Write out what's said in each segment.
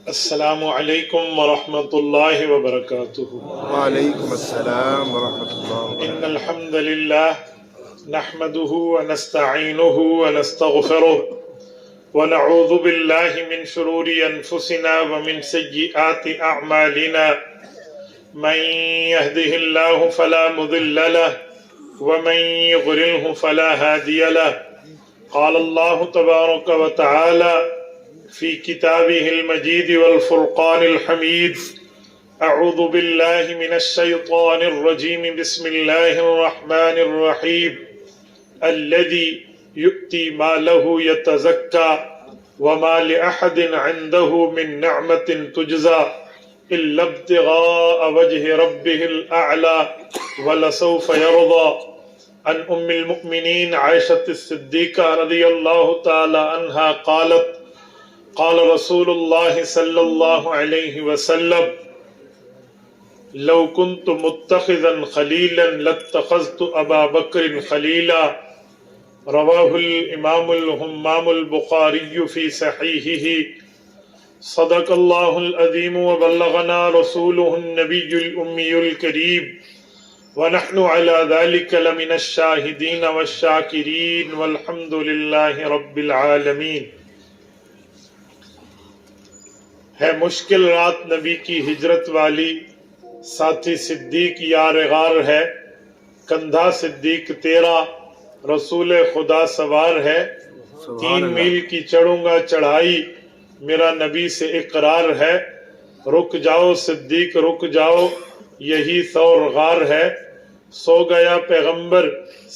السلام علیکم ورحمۃ اللہ وبرکاتہ۔ وعلیکم السلام ورحمۃ اللہ ان وبرکاتہ۔ الحمد للہ نحمده ونستعینه ونستغفره ونعوذ باللہ من شرور انفسنا ومن سیئات اعمالنا، من يهده الله فلا مضل له ومن يضلل فلا هادي له۔ قال الله تبارك وتعالى في كتابه المجيد والفرقان الحميد: أعوذ بالله من الشيطان الرجيم، بسم الله الرحمن الرحيم، الذي يؤتي ماله يتزكى وما لأحد عنده من نعمة تجزى إلا ابتغاء وجه ربه الأعلى ولسوف يرضى۔ عن أم المؤمنين عائشة الصديقة رضي الله تعالى عنها قالت: قال رسول الله صلى الله عليه وسلم: لو كنت متخذا خليلا لاتخذت أبا بكر خليلا۔ رواه الإمام الهمام البخاري في صحيحه۔ صدق الله العظيم وبلغنا رسوله النبي الأمي الكريم، ونحن على ذلك لمن الشاهدين والشاكرين، والحمد لله رب العالمين۔ ہے مشکل رات نبی کی ہجرت والی، ساتھی صدیق یار غار ہے، کندھا صدیق تیرا رسول خدا سوار ہے۔ 3 میل کی چڑھوں گا چڑھائی، میرا نبی سے اقرار ہے۔ رک جاؤ صدیق رک جاؤ، یہی ثور غار ہے۔ سو گیا پیغمبر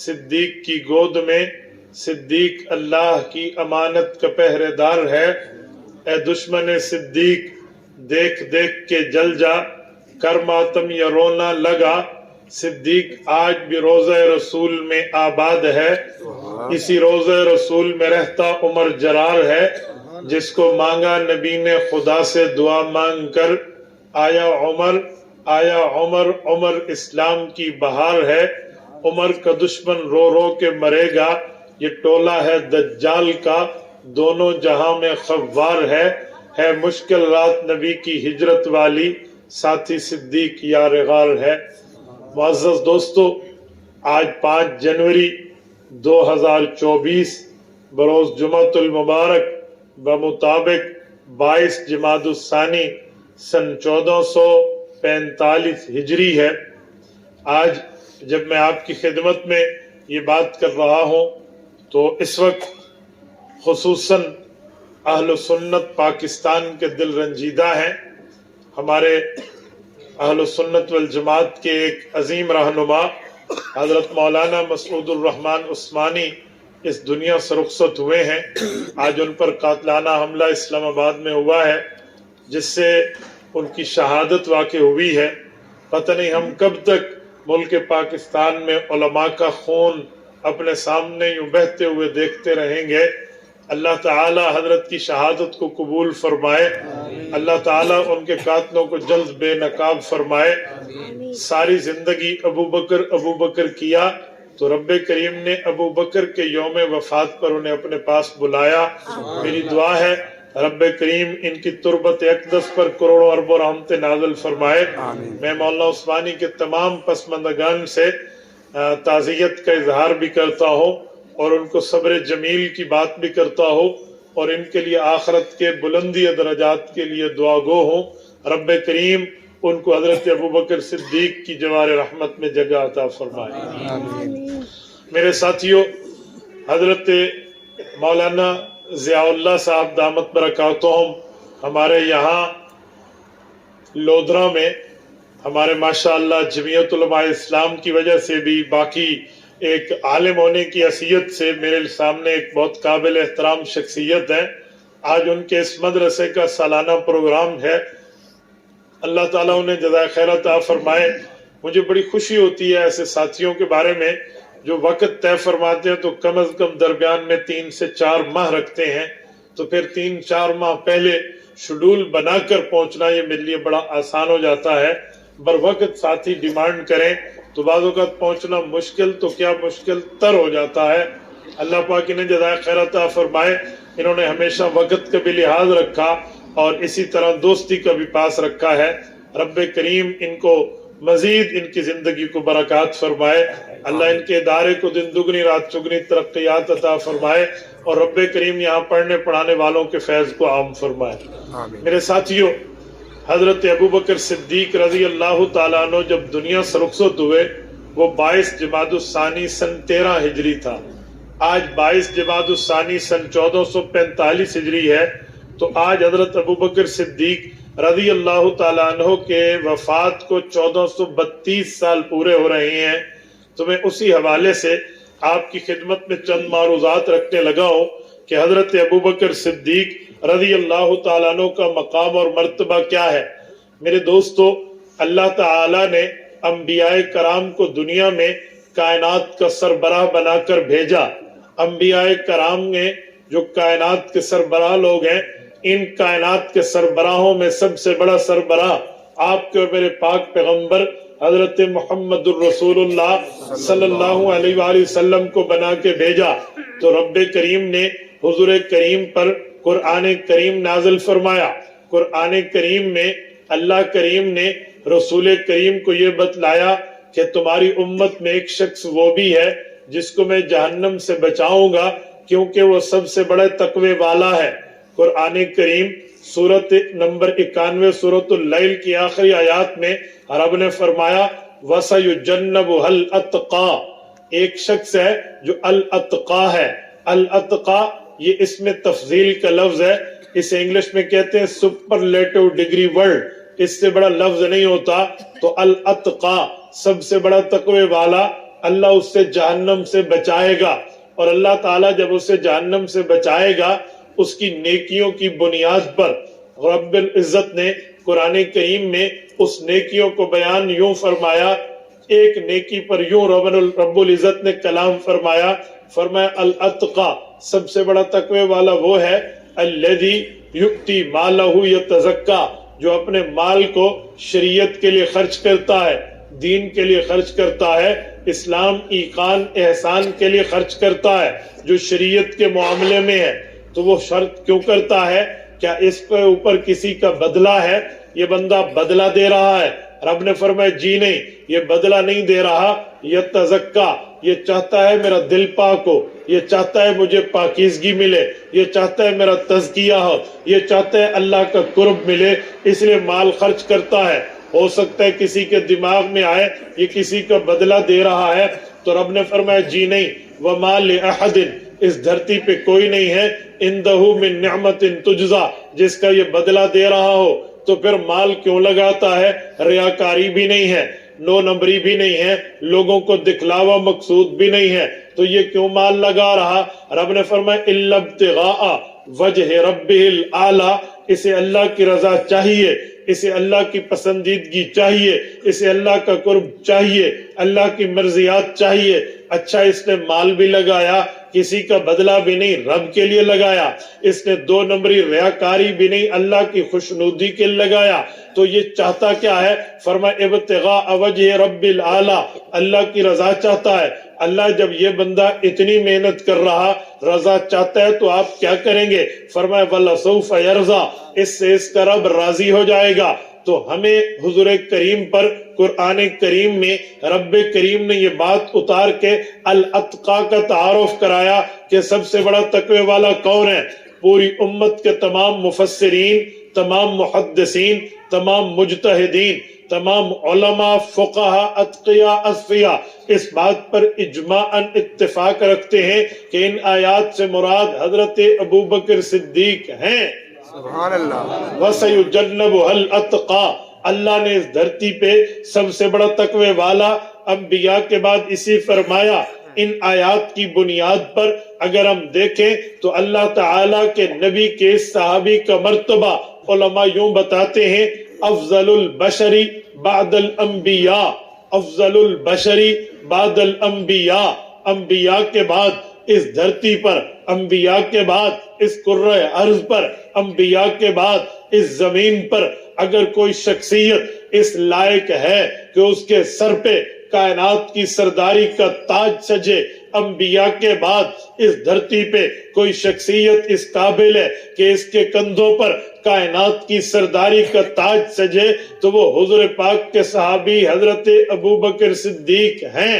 صدیق کی گود میں، صدیق اللہ کی امانت کا پہرے دار ہے۔ اے دشمن صدیق دیکھ دیکھ کے جل جا، کر ماتم یا رونا لگا۔ صدیق آج بھی روضہ رسول میں آباد ہے، اسی روضہ رسول میں رہتا عمر جرار ہے۔ جس کو مانگا نبی نے خدا سے دعا مانگ کر، آیا عمر آیا عمر، عمر اسلام کی بہار ہے۔ عمر کا دشمن رو رو کے مرے گا، یہ ٹولہ ہے دجال کا، دونوں جہاں میں خوار ہے مشکل رات نبی کی ہجرت والی، ساتھی صدیق یار غار ہے۔ معزز دوستو، آج 5 جنوری 2024 بروز جمعۃ المبارک بمطابق 22 جمادی الثانی سن 1445 ہجری ہے۔ آج جب میں آپ کی خدمت میں یہ بات کر رہا ہوں تو اس وقت خصوصاً اہل سنت پاکستان کے دل رنجیدہ ہیں۔ ہمارے اہل سنت والجماعت کے ایک عظیم رہنما حضرت مولانا مسعود الرحمن عثمانی اس دنیا سے رخصت ہوئے ہیں۔ آج ان پر قاتلانہ حملہ اسلام آباد میں ہوا ہے، جس سے ان کی شہادت واقع ہوئی ہے۔ پتہ نہیں ہم کب تک ملک پاکستان میں علماء کا خون اپنے سامنے یوں بہتے ہوئے دیکھتے رہیں گے۔ اللہ تعالی حضرت کی شہادت کو قبول فرمائے، اللہ تعالی ان کے قاتلوں کو جلد بے نقاب فرمائے۔ ساری زندگی ابو بکر کیا تو رب کریم نے ابو بکر کے یوم وفات پر انہیں اپنے پاس بلایا۔ میری دعا ہے رب کریم ان کی تربت اقدس پر کروڑوں اربوں رحمتیں نازل فرمائے۔ میں مولانا عثمانی کے تمام پسماندگان سے تعزیت کا اظہار بھی کرتا ہوں اور ان کو صبر جمیل کی بات بھی کرتا ہوں، اور ان کے لیے آخرت کے بلندی درجات کے لیے دعا گو ہوں۔ رب کریم ان کو حضرت ابوبکر صدیق کی جوار رحمت میں جگہ عطا فرمائے۔ میرے ساتھیوں، حضرت مولانا ضیاء اللہ صاحب دامت برکاتہم ہمارے یہاں لودھرا میں، ہمارے ماشاءاللہ جمعیت علماء اسلام کی وجہ سے بھی، باقی ایک عالم ہونے کی حیثیت سے میرے سامنے ایک بہت قابل احترام شخصیت ہے۔ آج ان کے اس مدرسے کا سالانہ پروگرام ہے۔ اللہ تعالیٰ انہیں جزائے خیر عطا فرمائے۔ مجھے بڑی خوشی ہوتی ہے ایسے ساتھیوں کے بارے میں جو وقت طے فرماتے ہیں تو کم از کم درمیان میں 3 سے 4 ماہ رکھتے ہیں، تو پھر 3-4 ماہ پہلے شیڈول بنا کر پہنچنا یہ میرے لیے بڑا آسان ہو جاتا ہے۔ بر وقت ساتھی ڈیمانڈ کریں تو بعض اوقات پہنچنا مشکل تو کیا مشکل تر ہو جاتا ہے۔ اللہ پاک انہیں جزائے خیر عطا فرمائے. انہوں نے ہمیشہ وقت کا بھی لحاظ رکھا اور اسی طرح دوستی کا بھی پاس رکھا ہے. رب کریم ان کو مزید ان کی زندگی کو برکات فرمائے. اللہ ان کے ادارے کو دن دگنی رات چگنی ترقیات عطا فرمائے اور رب کریم یہاں پڑھنے پڑھانے والوں کے فیض کو عام فرمائے. میرے ساتھیوں، حضرت ابوبکر صدیق رضی اللہ تعالیٰ عنہ جب دنیا سے رخصت ہوئے وہ 22 جمادی الثانی سن 13 ہجری تھا. آج 22 جمادی الثانی سن 1445 ہجری ہے. تو آج حضرت ابوبکر صدیق رضی اللہ تعالیٰ عنہ کے وفات کو 1432 سال پورے ہو رہے ہیں. تو میں اسی حوالے سے آپ کی خدمت میں چند معروضات رکھنے لگا ہوں کہ حضرت ابوبکر صدیق رضی اللہ تعالیٰ عنہ کا مقام اور مرتبہ کیا ہے. میرے دوستو، اللہ تعالیٰ نے انبیاء کرام کو دنیا میں کائنات کا سربراہ بنا کر بھیجا. انبیاء کرام میں جو کائنات کے سربراہ لوگ ہیں، ان کائنات کے سربراہوں میں سب سے بڑا سربراہ آپ کے اور میرے پاک پیغمبر حضرت محمد الرسول اللہ صلی اللہ علیہ وآلہ وسلم کو بنا کے بھیجا. تو رب کریم نے حضور کریم پر قرآن کریم نازل فرمایا. قرآن کریم میں اللہ کریم نے رسول کریم کو یہ بتلایا کہ تمہاری امت میں ایک شخص وہ بھی ہے جس کو میں جہنم سے بچاؤں گا کیونکہ وہ سب سے بڑا تقوی والا ہے. قرآن کریم سورت نمبر 91 سورت اللیل کی آخری آیات میں رب نے فرمایا وَسَيُجَنَّبُهَا الْأَتْقَى، ایک شخص ہے جو الاتقا ہے. الاتقا یہ اس میں تفضیل کا لفظ ہے. اسے انگلش میں کہتے ہیں سپرلیٹو ڈگری ورڈ، اس سے بڑا لفظ نہیں ہوتا. تو الاتقا سب سے بڑا تقوی والا، اللہ اس سے جہنم سے بچائے گا. اور اللہ تعالیٰ جب اسے جہنم سے بچائے گا اس کی نیکیوں کی بنیاد پر رب العزت نے قرآن کریم میں اس نیکیوں کو بیان یوں فرمایا. ایک نیکی پر یوں رب العزت نے کلام فرمایا الاتقا، سب سے بڑا تقوی والا وہ ہے الذی یؤتی مالہ یتزکا، جو اپنے مال کو شریعت کے لیے خرچ کرتا ہے، دین کے لیے خرچ کرتا ہے، اسلام ایقان احسان کے لیے خرچ کرتا ہے، جو شریعت کے معاملے میں ہے. تو وہ شرط کیوں کرتا ہے؟ کیا اس کے اوپر کسی کا بدلہ ہے؟ یہ بندہ بدلہ دے رہا ہے؟ رب نے فرمایا جی نہیں، یہ بدلہ نہیں دے رہا. یتزکا، یہ چاہتا ہے میرا دل پاک ہو، یہ چاہتا ہے مجھے پاکیزگی ملے، یہ چاہتا ہے میرا تزکیہ ہو، یہ چاہتا ہے اللہ کا قرب ملے، اس لیے مال خرچ کرتا ہے. ہو سکتا ہے کسی کے دماغ میں آئے یہ کسی کا بدلہ دے رہا ہے. تو رب نے فرمایا جی نہیں. وَمَا لِأَحَدٍ، اس دھرتی پہ کوئی نہیں ہے اِنْدَهُ مِن نِعْمَةٍ تُجْزَى، جس کا یہ بدلہ دے رہا ہو. تو پھر مال کیوں لگاتا ہے؟ ریاکاری بھی نہیں ہے، نو نمبری بھی نہیں ہے، لوگوں کو دکھلاوا مقصود بھی نہیں ہے. تو یہ کیوں مال لگا رہا؟ رب نے فرمایا إِلَّا ابْتِغَاءَ وَجْهِ رَبِّهِ الْأَعْلَى، اسے اللہ کی رضا چاہیے، اسے اللہ کی پسندیدگی چاہیے، اسے اللہ کا قرب چاہیے، اللہ کی مرضیات چاہیے. اچھا، اس نے مال بھی لگایا، کسی کا بدلہ بھی نہیں، رب کے لیے لگایا. اس نے دو نمبری ریاکاری بھی نہیں، اللہ کی خوشنودی کے لیے لگایا. تو یہ چاہتا کیا ہے؟ فرمایا ابتغاء وجہ رب العالی، اللہ کی رضا چاہتا ہے. اللہ جب یہ بندہ اتنی محنت کر رہا، رضا چاہتا ہے، تو آپ کیا کریں گے؟ فرمایا وَلَسَوْفَ يَرْضَى، اس سے اس کا رب راضی ہو جائے گا. تو ہمیں حضور کریم پر قرآن کریم میں رب کریم نے یہ بات اتار کے الاتقا کا تعارف کرایا کہ سب سے بڑا تقوی والا کون ہے. پوری امت کے تمام مفسرین، تمام محدثین، تمام مجتہدین، تمام علماء، فقہاء، اتقیاء، اصفیاء اس بات پر اجماعاً اتفاق رکھتے ہیں کہ ان آیات سے مراد حضرت ابوبکر صدیق ہیں. سبحان اللہ. وَسَيُجَنَّبُهَا الْأَتْقَى، اللہ نے اس دھرتی پہ سب سے بڑا تقوی والا انبیاء کے بعد اسی فرمایا. ان آیات کی بنیاد پر اگر ہم دیکھیں تو اللہ تعالیٰ کے نبی کے صحابی کا مرتبہ علماء یوں بتاتے ہیں افضل البشری بعد الانبیاء، افضل البشری بعد الانبیاء، انبیاء کے بعد اس دھرتی پر، انبیاء کے بعد اس کرۂ ارض پر، انبیاء کے بعد اس زمین پر اگر کوئی شخصیت اس لائق ہے کہ اس کے سر پہ کائنات کی سرداری کا تاج سجے، انبیاء کے بعد اس دھرتی پہ کوئی شخصیت اس قابل ہے کہ اس کے کندھوں پر کائنات کی سرداری کا تاج سجے تو وہ حضور پاک کے صحابی حضرت ابوبکر صدیق ہیں۔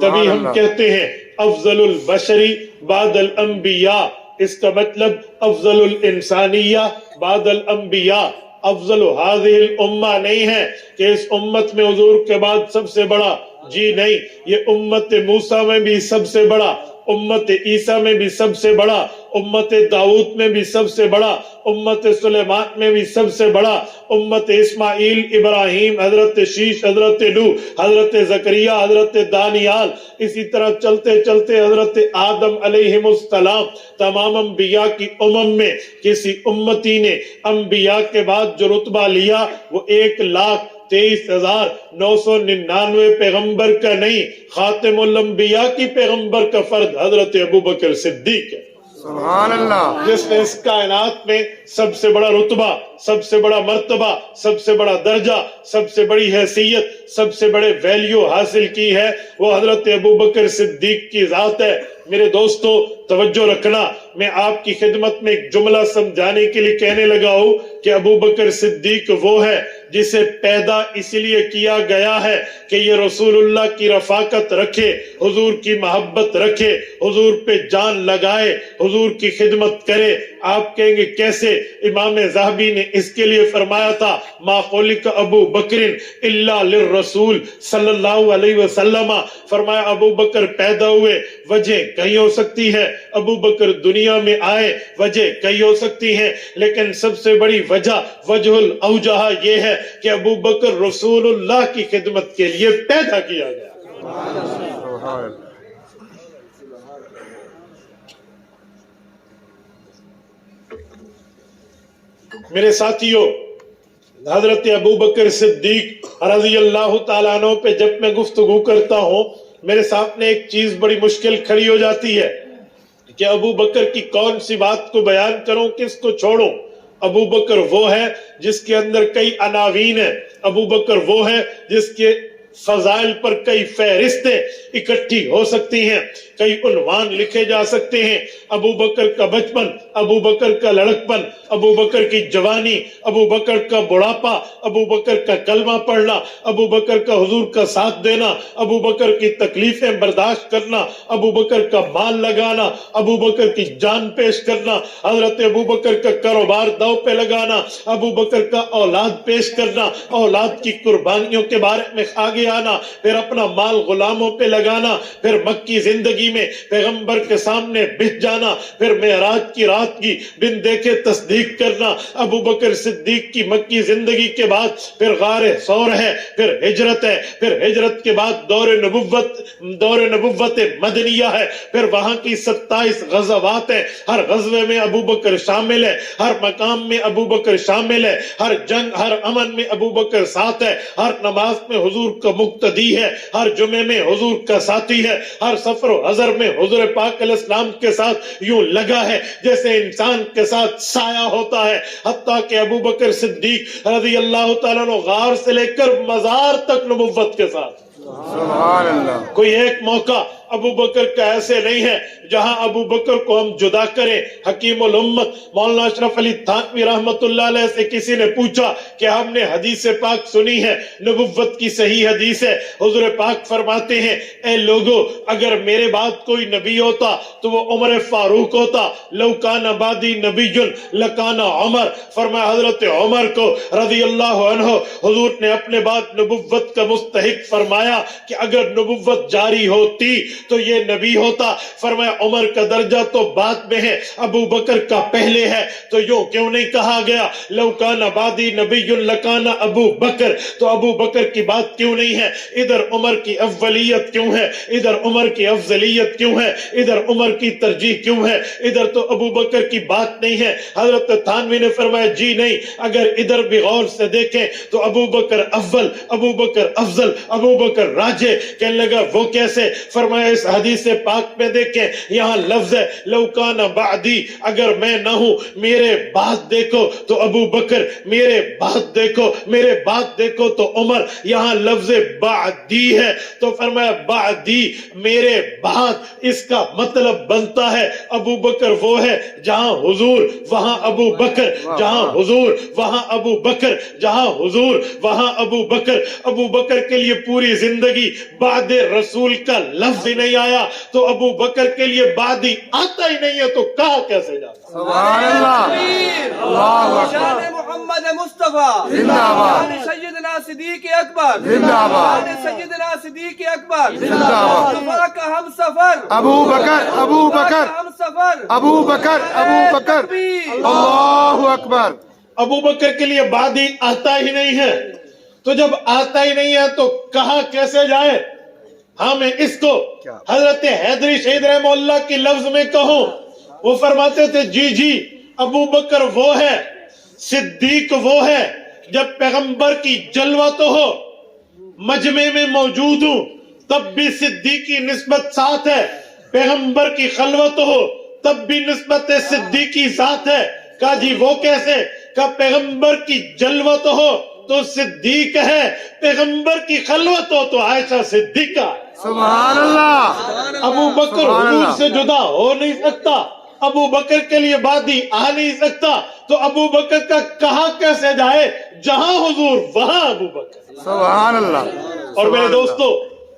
تبھی ہم کہتے ہیں افضل البشری بعد الانبیاء، اس کا مطلب افضل الانسانیہ بعد الانبیاء، افضل هذه الامہ نہیں ہے کہ اس امت میں حضور کے بعد سب سے بڑا، جی نہیں، یہ امت موسیٰ میں بھی سب سے بڑا، امت عیسیٰ میں بھی سب سے بڑا، امت داؤد میں بھی سب سے بڑا، امت سلیمان میں بھی سب سے بڑا، امت اسماعیل، ابراہیم، حضرت شیش، حضرت نوح، حضرت زکریا، حضرت دانیال، اسی طرح چلتے چلتے حضرت آدم علیہ السلام، تمام انبیاء کی میں کسی امتی نے انبیاء کے بعد جو رتبہ لیا وہ 1,23,999 پیغمبر کا نہیں، خاتم الانبیاء کی پیغمبر کا فرد حضرت ابوبکر صدیق ہے، سبحان اللہ، جس نے اس کائنات میں سب سے بڑا رتبہ، سب سے بڑا مرتبہ، سب سے بڑا درجہ، سب سے بڑی حیثیت، سب سے بڑے ویلیو حاصل کی ہے، وہ حضرت ابوبکر صدیق کی ذات ہے۔ میرے دوستو توجہ رکھنا، میں آپ کی خدمت میں ایک جملہ سمجھانے کے لیے کہنے لگا ہوں کہ ابوبکر صدیق وہ ہے جسے پیدا اس لیے کیا گیا ہے کہ یہ رسول اللہ کی رفاقت رکھے، حضور کی محبت رکھے، حضور پہ جان لگائے، حضور کی خدمت کرے۔ آپ کہیں گے کیسے؟ امام ذہبی نے اس کے لیے فرمایا تھا ما خلق ابو بکر الا للرسول صلی اللہ علیہ وسلم، فرمایا ابو بکر پیدا ہوئے، وجہ کہیں ہو سکتی ہے، ابو بکر دنیا میں آئے، وجہ کہیں ہو سکتی ہے، لیکن سب سے بڑی وجہ، وجہ الاوجہ یہ ہے کہ ابو بکر رسول اللہ کی خدمت کے لیے پیدا کیا گیا۔ سبحان اللہ، میرے ساتھیوں، حضرت ابوبکر صدیق رضی اللہ تعالیٰ عنہ پہ جب میں گفتگو کرتا ہوں میرے سامنے ایک چیز بڑی مشکل کھڑی ہو جاتی ہے کہ ابو بکر کی کون سی بات کو بیان کروں، کس کو چھوڑوں۔ ابو بکر وہ ہے جس کے اندر کئی عناوین ہیں، ابو بکر وہ ہے جس کے فضائل پر کئی فہرستیں اکٹھی ہو سکتی ہیں، کئی عنوان لکھے جا سکتے ہیں۔ ابو بکر کا بچپن، ابو بکر کا لڑکپن، ابو بکر کی جوانی، ابو بکر کا بڑھاپا، ابو بکر کا کلمہ پڑھنا، ابو بکر کا حضور کا ساتھ دینا، ابو بکر کی تکلیفیں برداشت کرنا، ابو بکر کا مال لگانا، ابو بکر کی جان پیش کرنا، حضرت ابو بکر کا کاروبار داؤ پہ لگانا، ابو بکر کا اولاد پیش کرنا، اولاد کی قربانیوں کے بارے میں آگے آنا، پھر اپنا مال غلاموں پہ لگانا، پھر مکی زندگی میں پیغمبر کے سامنے بچ جانا، پھر معراج کی رات کی بن دیکھے تصدیق کرنا۔ ابو بکر صدیق کی مکی زندگی کے بعد پھر غار ثور ہے، پھر ہجرت ہے، پھر ہجرت کے بعد دور نبوت مدنیہ ہے، پھر وہاں کی 27 غزوات ہیں، ہر غزوے میں ابو بکر شامل ہے، ہر مقام میں ابو بکر شامل ہے، ہر جنگ ہر امن میں ابو بکر ساتھ ہے، ہر نماز میں حضور کا مقتدی ہے، ہر جمعے میں حضور کا ساتھی ہے، ہر سفر و حضر میں حضور پاک علیہ السلام کے ساتھ یوں لگا ہے جیسے انسان کے ساتھ سایہ ہوتا ہے۔ حتیٰ کہ ابو بکر صدیق رضی اللہ تعالیٰ عنہ غار سے لے کر مزار تک نبوت کے ساتھ۔ سبحان اللہ، کوئی ایک موقع ابو بکر کا ایسے نہیں ہے جہاں ابو بکر کو ہم جدا کریں۔ حکیم الامت مولانا اشرف علی تھانوی رحمت اللہ علیہ سے کسی نے پوچھا کہ ہم نے حدیث پاک سنی ہے، نبوت کی صحیح حدیث ہے، حضور پاک فرماتے ہیں اے لوگو اگر میرے بعد کوئی نبی ہوتا تو وہ عمر فاروق ہوتا، لو کان بعدی نبی لکان عمر، فرمایا حضرت عمر کو رضی اللہ عنہ حضور نے اپنے بعد نبوت کا مستحق فرمایا کہ اگر نبوت جاری ہوتی تو یہ نبی ہوتا۔ فرمایا عمر کا درجہ تو بعد میں ہے، ابو بکر کا پہلے ہے، تو یوں کیوں نہیں کہا گیا لو کان بعدی نبی لکان ابو بکر، تو ابو بکر کی بات کیوں نہیں ہے؟ ادھر عمر کی اولیت کیوں ہے، ادھر عمر کی افضلیت کیوں ہے، ادھر عمر کی ترجیح کیوں ہے، ادھر تو ابو بکر کی بات نہیں ہے۔ حضرت تھانوی نے فرمایا جی نہیں، اگر ادھر بھی غور سے دیکھیں تو ابو بکر اول، ابو بکر افضل، ابو بکر راجے۔ کہنے لگا وہ کیسے؟ فرمایا فرمایا اس حدیث پاک میں دیکھیں یہاں لفظ ہے لو کان بعدی، اگر میں نہ ہوں میرے بعد دیکھو تو ابو بکر، میرے بعد دیکھو، میرے بعد دیکھو تو عمر، یہاں لفظ بعدی ہے تو فرمایا بعدی میرے بعد، اس کا مطلب بنتا ہے ابو بکر وہ ہے جہاں حضور وہاں ابو بکر، جہاں حضور وہاں ابو بکر، جہاں حضور وہاں ابو بکر۔ ابو بکر کے لیے پوری زندگی بعد رسول کا لفظ ہی نہیں آیا تو ابو بکر کے لیے بعدی آتا ہی نہیں ہے تو کہا کیسے جاتا؟ سبحان اللہ، اللہ اکبر، شان محمد مصطفیٰ زندہ باد، شان سیدنا صدیق اکبر زندہ باد، شان سیدنا صدیق اکبر زندہ باد، مصطفیٰ کا ہم سفر، ابو بکر، ابو بکر، ہم سفر، ابو بکر، ابو بکر، اللہ اکبر۔ ابو بکر کے لیے بعدی آتا ہی نہیں ہے تو جب آتا ہی نہیں ہے تو کہاں کیسے جائے؟ ہاں میں اس کو حضرت حیدری شہید رحمہ اللہ کی لفظ میں کہوں، وہ فرماتے تھے جی ابو بکر وہ ہے، صدیق وہ ہے جب پیغمبر کی جلوہ تو ہو، مجمع میں موجود ہوں تب بھی صدیق کی نسبت ساتھ ہے، پیغمبر کی خلوت ہو تب بھی نسبت صدیقی ساتھ ہے۔ کہا جی وہ کیسے؟ کہ پیغمبر کی جلوت ہو تو صدیق ہے، پیغمبر کی خلوت ہو تو عائشہ صدیقہ ہے۔ سبحان اللہ، ابو بکر سبحان حضور اللہ، سے جدا ہو نہیں سکتا، ابو بکر کے لیے بعدی آ نہیں سکتا تو ابو بکر کا کہا کیسے جائے؟ جہاں حضور وہاں ابو بکر۔ سبحان اللہ۔ اور میرے دوستو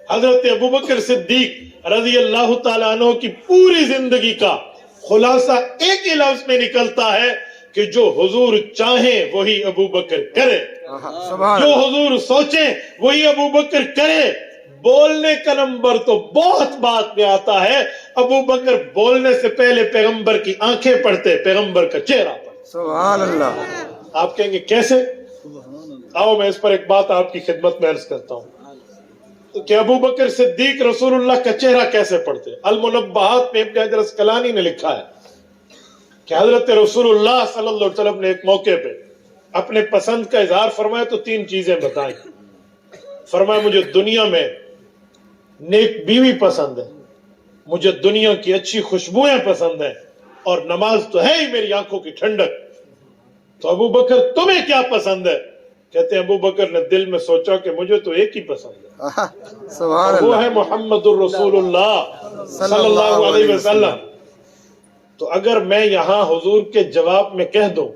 حضرت ابو بکر صدیق رضی اللہ تعالیٰ عنہ کی پوری زندگی کا خلاصہ ایک ہی لفظ میں نکلتا ہے کہ جو حضور چاہیں وہی ابو بکر کرے، سبحان جو اللہ، حضور سوچیں وہی ابو بکر کرے۔ بولنے کا نمبر تو بہت بات میں آتا ہے، ابو بکر بولنے سے پہلے پیغمبر کی آنکھیں پڑھتے، پیغمبر کا چہرہ پڑھتے۔ سبحان اللہ، آپ کہیں گے کیسے؟ آؤ میں اس پر ایک بات آپ کی خدمت میں عرض کرتا ہوں کہ ابو بکر صدیق رسول اللہ کا چہرہ کیسے پڑھتے؟ المنبہات میں ابن حجر اسقلانی نے لکھا ہے کہ حضرت رسول اللہ صلی اللہ علیہ وسلم نے ایک موقع پہ اپنے پسند کا اظہار فرمایا تو 3 چیزیں بتائیں۔ فرمایا مجھے دنیا میں نیک بیوی پسند ہے، مجھے دنیا کی اچھی خوشبوئیں پسند ہیں، اور نماز تو ہے ہی میری آنکھوں کی ٹھنڈک۔ تو ابو بکر تمہیں کیا پسند ہے؟ کہتے ہیں ابو بکر نے دل میں سوچا کہ مجھے تو ایک ہی پسند ہے، سبحان وہ اللہ، ہے محمد الرسول اللہ صلی اللہ علیہ وسلم۔ تو اگر میں یہاں حضور کے جواب میں کہہ دوں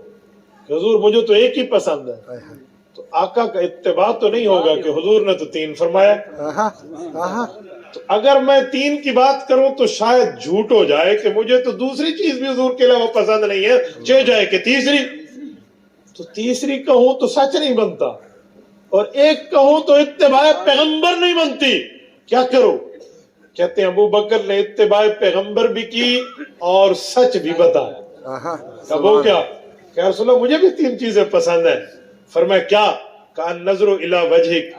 کہ حضور مجھے تو ایک ہی پسند ہے تو آقا کا اتباع تو نہیں ہوگا کہ حضور نے تو 3 فرمایا۔ تو اگر میں 3 کی بات کروں تو شاید جھوٹ ہو جائے کہ مجھے تو دوسری چیز بھی حضور کے علاوہ پسند نہیں ہے، چہ جائے کہ تیسری، تو تیسری کہوں تو سچ نہیں بنتا، اور ایک کہوں تو اتباع پیغمبر نہیں بنتی، کیا کروں؟ کہتے ہیں ابو بکر نے اتباع پیغمبر بھی کی اور سچ بھی بتایا۔ اب وہ کیا کہ رسول اللہ مجھے بھی 3 چیزیں پسند ہیں۔ فرمایا کیا؟ کہا نظر الی وجہک،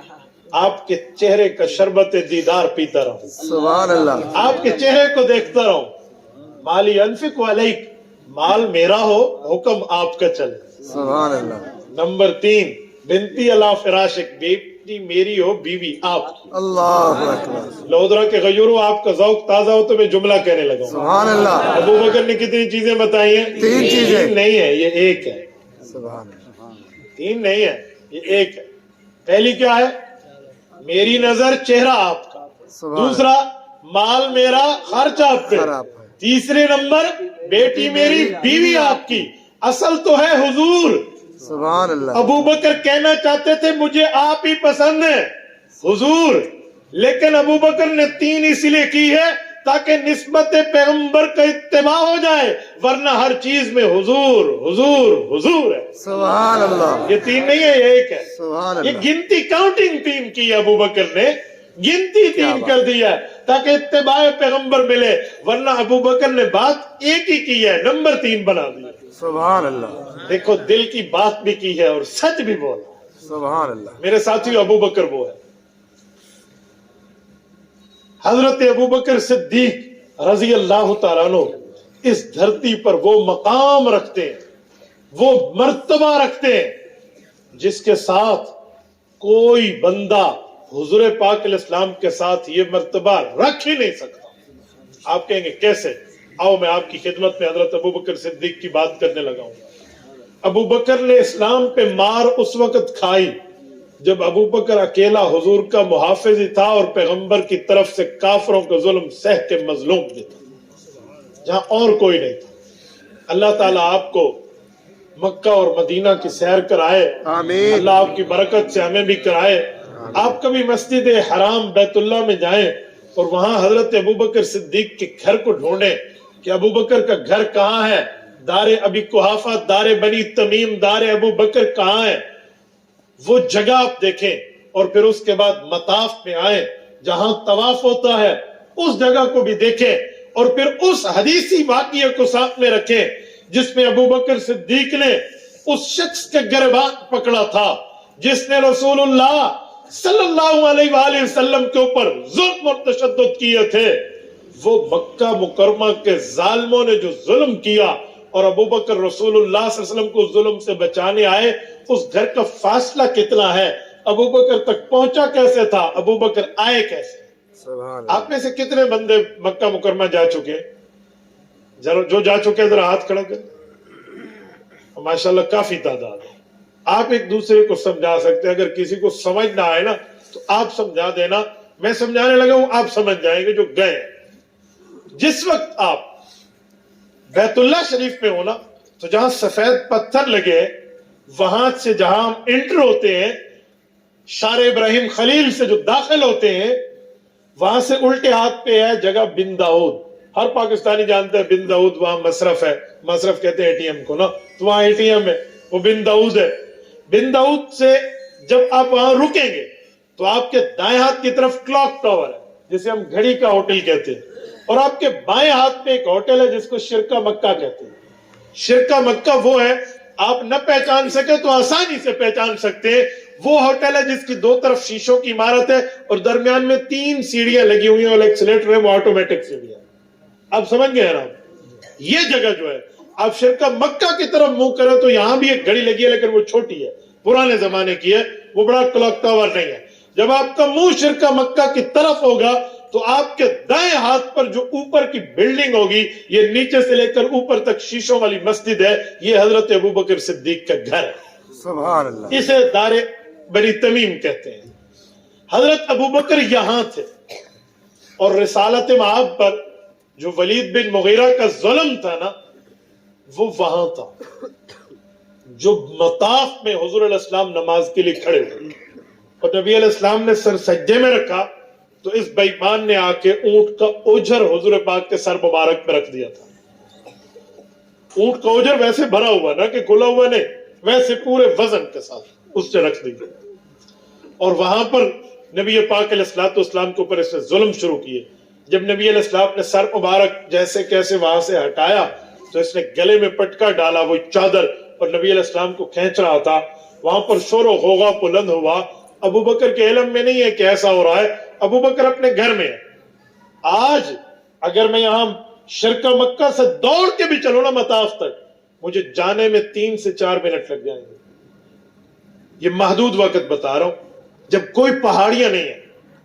آپ کے چہرے کا شربت دیدار پیتا رہوں، سبحان اللہ، آپ کے چہرے کو دیکھتا رہوں، مالی انفق علیک، مال میرا ہو حکم آپ کا چلے۔ سبحان اللہ، نمبر 3 بنتی اللہ فراشک، بیٹی میری ہو بیوی آپ کی۔ اللہ اکبر، لودرا کے غیوروں آپ کا ذوق تازہ ہو تو میں جملہ کہنے لگا ہوں۔ سبحان اللہ، ابو بکر نے کتنی چیزیں بتائی ہیں؟ 3 چیزیں، 3 نہیں ہے، یہ ایک ہے۔ سبحان اللہ، 3 نہیں ہے، یہ ایک ہے۔ پہلی کیا ہے؟ میری نظر چہرہ آپ کا، سبحان دوسرا مال میرا خرچ آپ پہ، خراب ہے، تیسرے نمبر بیٹی میری بیوی آپ کی۔ اصل تو ہے حضور۔ سبحان اللہ، ابو بکر کہنا چاہتے تھے مجھے آپ ہی پسند ہیں حضور، لیکن ابو بکر نے 3 اس لیے کی ہے تاکہ نسبت پیغمبر کا اتباع ہو جائے، ورنہ ہر چیز میں حضور حضور حضور ہے۔ سبحان اللہ، یہ 3 نہیں ہے، یہ ایک ہے۔ سبحان یہ اللہ، گنتی کاؤنٹنگ 3 کی ہے، ابو بکر نے گنتی 3 کر دیا ہے تاکہ اتباع پیغمبر ملے، ورنہ ابو بکر نے بات ایک ہی کی ہے، نمبر 3 بنا دیا۔ سبحان اللہ، دیکھو دل کی بات بھی کی ہے اور سچ بھی بولا۔ سبحان اللہ، میرے ساتھیو ابو بکر وہ ہے۔ حضرت ابو بکر صدیق رضی اللہ تعالیٰ عنہ اس دھرتی پر وہ مقام رکھتے ہیں، وہ مرتبہ رکھتے ہیں جس کے ساتھ کوئی بندہ حضور پاک علیہ السلام کے ساتھ یہ مرتبہ رکھ ہی نہیں سکتا. آپ کہیں گے کیسے؟ آؤ میں آپ کی خدمت میں حضرت ابو بکر صدیق کی بات کرنے لگا ہوں. ابو بکر نے اسلام پہ مار اس وقت کھائی جب ابو بکر اکیلا حضور کا محافظ ہی تھا اور پیغمبر کی طرف سے کافروں کا ظلم سہ کے مظلوم بھی تھا, جہاں اور کوئی نہیں تھا. اللہ تعالیٰ آپ کو مکہ اور مدینہ کی سیر کرائے, آمین. اللہ آپ کی برکت سے ہمیں بھی کرائے. آپ کبھی مسجد حرام بیت اللہ میں جائیں اور وہاں حضرت ابو بکر صدیق کے گھر کو ڈھونڈیں کہ ابو بکر کا گھر کہاں ہے, دار ابی قحافہ, دار بنی تمیم, دار ابو بکر کہاں ہے, وہ جگہ آپ دیکھیں. اور پھر اس کے بعد مطاف میں آئیں جہاں طواف ہوتا ہے, اس جگہ کو بھی دیکھیں. اور پھر اس حدیثی واقعے کو ساتھ میں رکھیں جس میں ابو بکر صدیق نے اس شخص کے گریبان پکڑا تھا جس نے رسول اللہ صلی اللہ علیہ وآلہ وسلم کے اوپر ظلم اور تشدد کیے تھے. وہ مکہ مکرمہ کے ظالموں نے جو ظلم کیا اور ابو بکر رسول اللہ صلی اللہ علیہ وسلم کو ظلم سے بچانے آئے, اس گھر کا فاصلہ کتنا ہے, ابو بکر تک پہنچا کیسے تھا, ابو بکر آئے کیسے. آپ میں سے کتنے بندے مکہ مکرمہ جا چکے؟ جو جا چکے ذرا ہاتھ کھڑا کر. ماشاءاللہ کافی تعداد ہے. آپ ایک دوسرے کو سمجھا سکتے ہیں. اگر کسی کو سمجھ نہ آئے نا تو آپ سمجھا دینا, میں سمجھانے لگا ہوں, آپ سمجھ جائیں گے جو گئے. جس وقت آپ بیت اللہ شریف میں ہونا تو جہاں سفید پتھر لگے وہاں سے جہاں ہم انٹر ہوتے ہیں, شار ابراہیم خلیل سے جو داخل ہوتے ہیں, وہاں سے الٹے ہاتھ پہ ہے جگہ بن داؤد. ہر پاکستانی جانتا ہے بن داؤد وہاں مصرف ہے, مصرف کہتے ہیں اے ٹی ایم کو نا, تو وہاں اے ٹی ایم ہے, وہ بن داؤد ہے. بن داؤد سے جب آپ وہاں رکیں گے تو آپ کے دائیں ہاتھ کی طرف کلاک ٹاور ہے جسے ہم گھڑی کا ہوٹل کہتے ہیں, اور آپ کے بائیں ہاتھ میں ایک ہوٹل ہے جس کو شرکہ مکہ کہتے ہیں. شرکہ مکہ وہ ہے, آپ نہ پہچان سکے تو آسانی سے پہچان سکتے ہیں, وہ ہوٹل ہے جس کی دو طرف شیشوں کی عمارت ہے اور درمیان میں 3 سیڑھیاں لگی ہوئی ہیں اور ایکسیلیٹر ہے, وہ آٹومیٹک سیڑھیاں. آپ سمجھ گئے ہیں نا. یہ جگہ جو ہے آپ شرکہ مکہ کی طرف منہ کریں تو یہاں بھی ایک گھڑی لگی ہے لیکن وہ چھوٹی ہے, پرانے زمانے کی ہے, وہ بڑا کلاک ٹاور نہیں ہے. جب آپ کا منہ شرکہ مکہ کی طرف ہوگا تو آپ کے دائیں ہاتھ پر جو اوپر کی بلڈنگ ہوگی, یہ نیچے سے لے کر اوپر تک شیشوں والی مسجد ہے, یہ حضرت ابو بکر صدیق کا گھر ہے. سبحان اللہ. اسے دار بنی تمیم کہتے ہیں. حضرت ابو بکر یہاں تھے اور رسالت مآب پر جو ولید بن مغیرہ کا ظلم تھا نا, وہ وہاں تھا جو مطاف میں حضور علیہ السلام نماز کے لیے کھڑے ہوئے اور نبی علیہ السلام نے سر سجدے میں رکھا تو اس بے ایمان نے آ کے اونٹ کا اوجھر حضور پاک کے سر مبارک پہ رکھ دیا تھا. اونٹ کا اوجھر ویسے بھرا ہوا نا کہ کھلا ہوا نہیں, ویسے پورے وزن کے ساتھ اس سے رکھ دیا. اور وہاں پر نبی پاک علیہ الصلوۃ والسلام کے اوپر اس نے ظلم شروع کیے. جب نبی علیہ السلام نے سر مبارک جیسے کیسے وہاں سے ہٹایا تو اس نے گلے میں پٹکا ڈالا, وہ چادر, اور نبی علیہ السلام کو کھینچ رہا تھا. وہاں پر شور و غوغا بلند ہوا. ابو بکر کے علم میں نہیں ہے کہ ایسا ہو رہا ہے, ابو بکر اپنے گھر میں ہے. آج اگر میں یہاں شرکہ مکہ سے دوڑ کے بھی چلوں نا مطاف تک, مجھے جانے میں 3 سے 4 منٹ لگ جائیں گے. یہ محدود وقت بتا رہا ہوں, جب کوئی پہاڑیاں نہیں ہیں,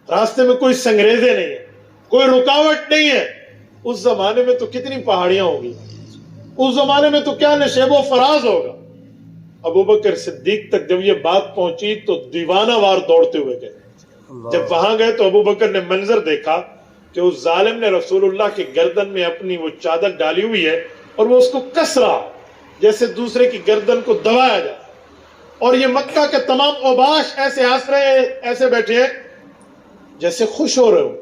راستے میں کوئی سنگریزے نہیں ہیں, کوئی رکاوٹ نہیں ہے. اس زمانے میں تو کتنی پہاڑیاں ہوگی, اس زمانے میں تو کیا نشیب و فراز ہوگا. ابو بکر صدیق تک جب یہ بات پہنچی تو دیوانہ وار دوڑتے ہوئے گئے. جب وہاں گئے تو ابو بکر نے منظر دیکھا کہ اس ظالم نے رسول اللہ کے گردن میں اپنی وہ چادر ڈالی ہوئی ہے اور وہ اس کو کس رہا جیسے دوسرے کی گردن کو دبایا جائے, اور یہ مکہ کے تمام اوباش ایسے ہنس رہے ہیں, ایسے بیٹھے ہیں جیسے خوش ہو رہے ہو,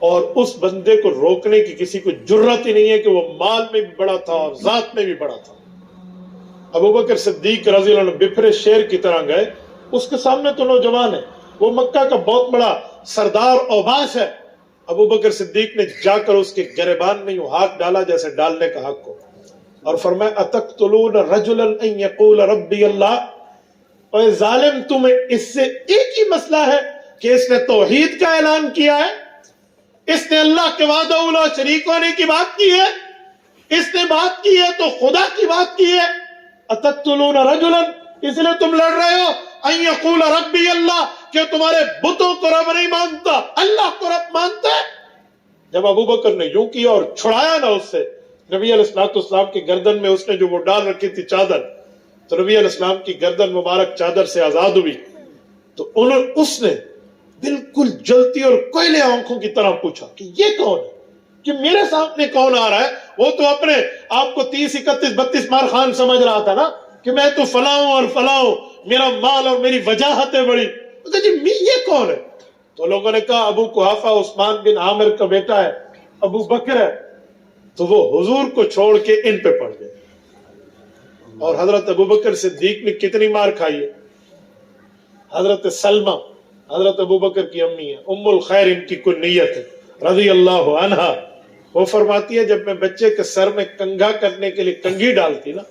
اور اس بندے کو روکنے کی کسی کو جرت ہی نہیں ہے کہ وہ مال میں بھی بڑا تھا اور ذات میں بھی بڑا تھا. ابو بکر صدیق رضی اللہ عنہ بپھرے شیر کی طرح گئے. اس کے سامنے تو نوجوان ہے, وہ مکہ کا بہت بڑا سردار اوباش ہے. ابو بکر صدیق نے جا کر اس کے گریبان میں یوں ہاتھ ڈالا جیسے ڈالنے کا حق ہو, اور فرمایا اتقتلون رجلا ان یقول ربی اللہ. اور ظالم, تمہیں اس سے ایک ہی مسئلہ ہے کہ اس نے توحید کا اعلان کیا ہے, اس نے اللہ کے وحدہ لا شریک ہونے کی بات کی ہے, اس نے بات کی ہے تو خدا کی بات کی ہے. اتقتلون رجلا, اس لیے تم لڑ رہے ہو. ان یقول ربی اللہ، کہ تمہارے بتوں کو رب نہیں مانتا، اللہ کو رب مانتا ہے۔ جب ابو بکر نے یوں کیا اور چھڑایا نا اس سے، نبی علیہ الصلوۃ والسلام کی گردن میں اس نے جو وہ ڈال رکھی تھی چادر، تو نبی علیہ السلام کی گردن مبارک چادر سے آزاد ہوئی، تو اس نے بالکل جلتی اور کوئلے آنکھوں کی طرح پوچھا کہ یہ کون ہے، کہ میرے سامنے کون آ رہا ہے؟ وہ تو اپنے آپ کو 30 31 32 مار خان سمجھ رہا تھا نا، کہ میں تو فلاں اور فلاں، میرا مال اور میری وجاہت ہے بڑی۔ جی یہ کون ہے؟ تو لوگوں نے کہا ابو قحافہ عثمان بن عامر کا بیٹا ہے، ابو بکر ہے۔ تو وہ حضور کو چھوڑ کے ان پہ پڑ گئے۔ اور حضرت ابو بکر صدیق نے کتنی مار کھائی ہے۔ حضرت سلمہ حضرت ابو بکر کی امی ہے، ام الخیر ان کی کنیت ہے رضی اللہ عنہا، وہ فرماتی ہے جب میں بچے کے سر میں کنگھا کرنے کے لیے کنگھی ڈالتی نا،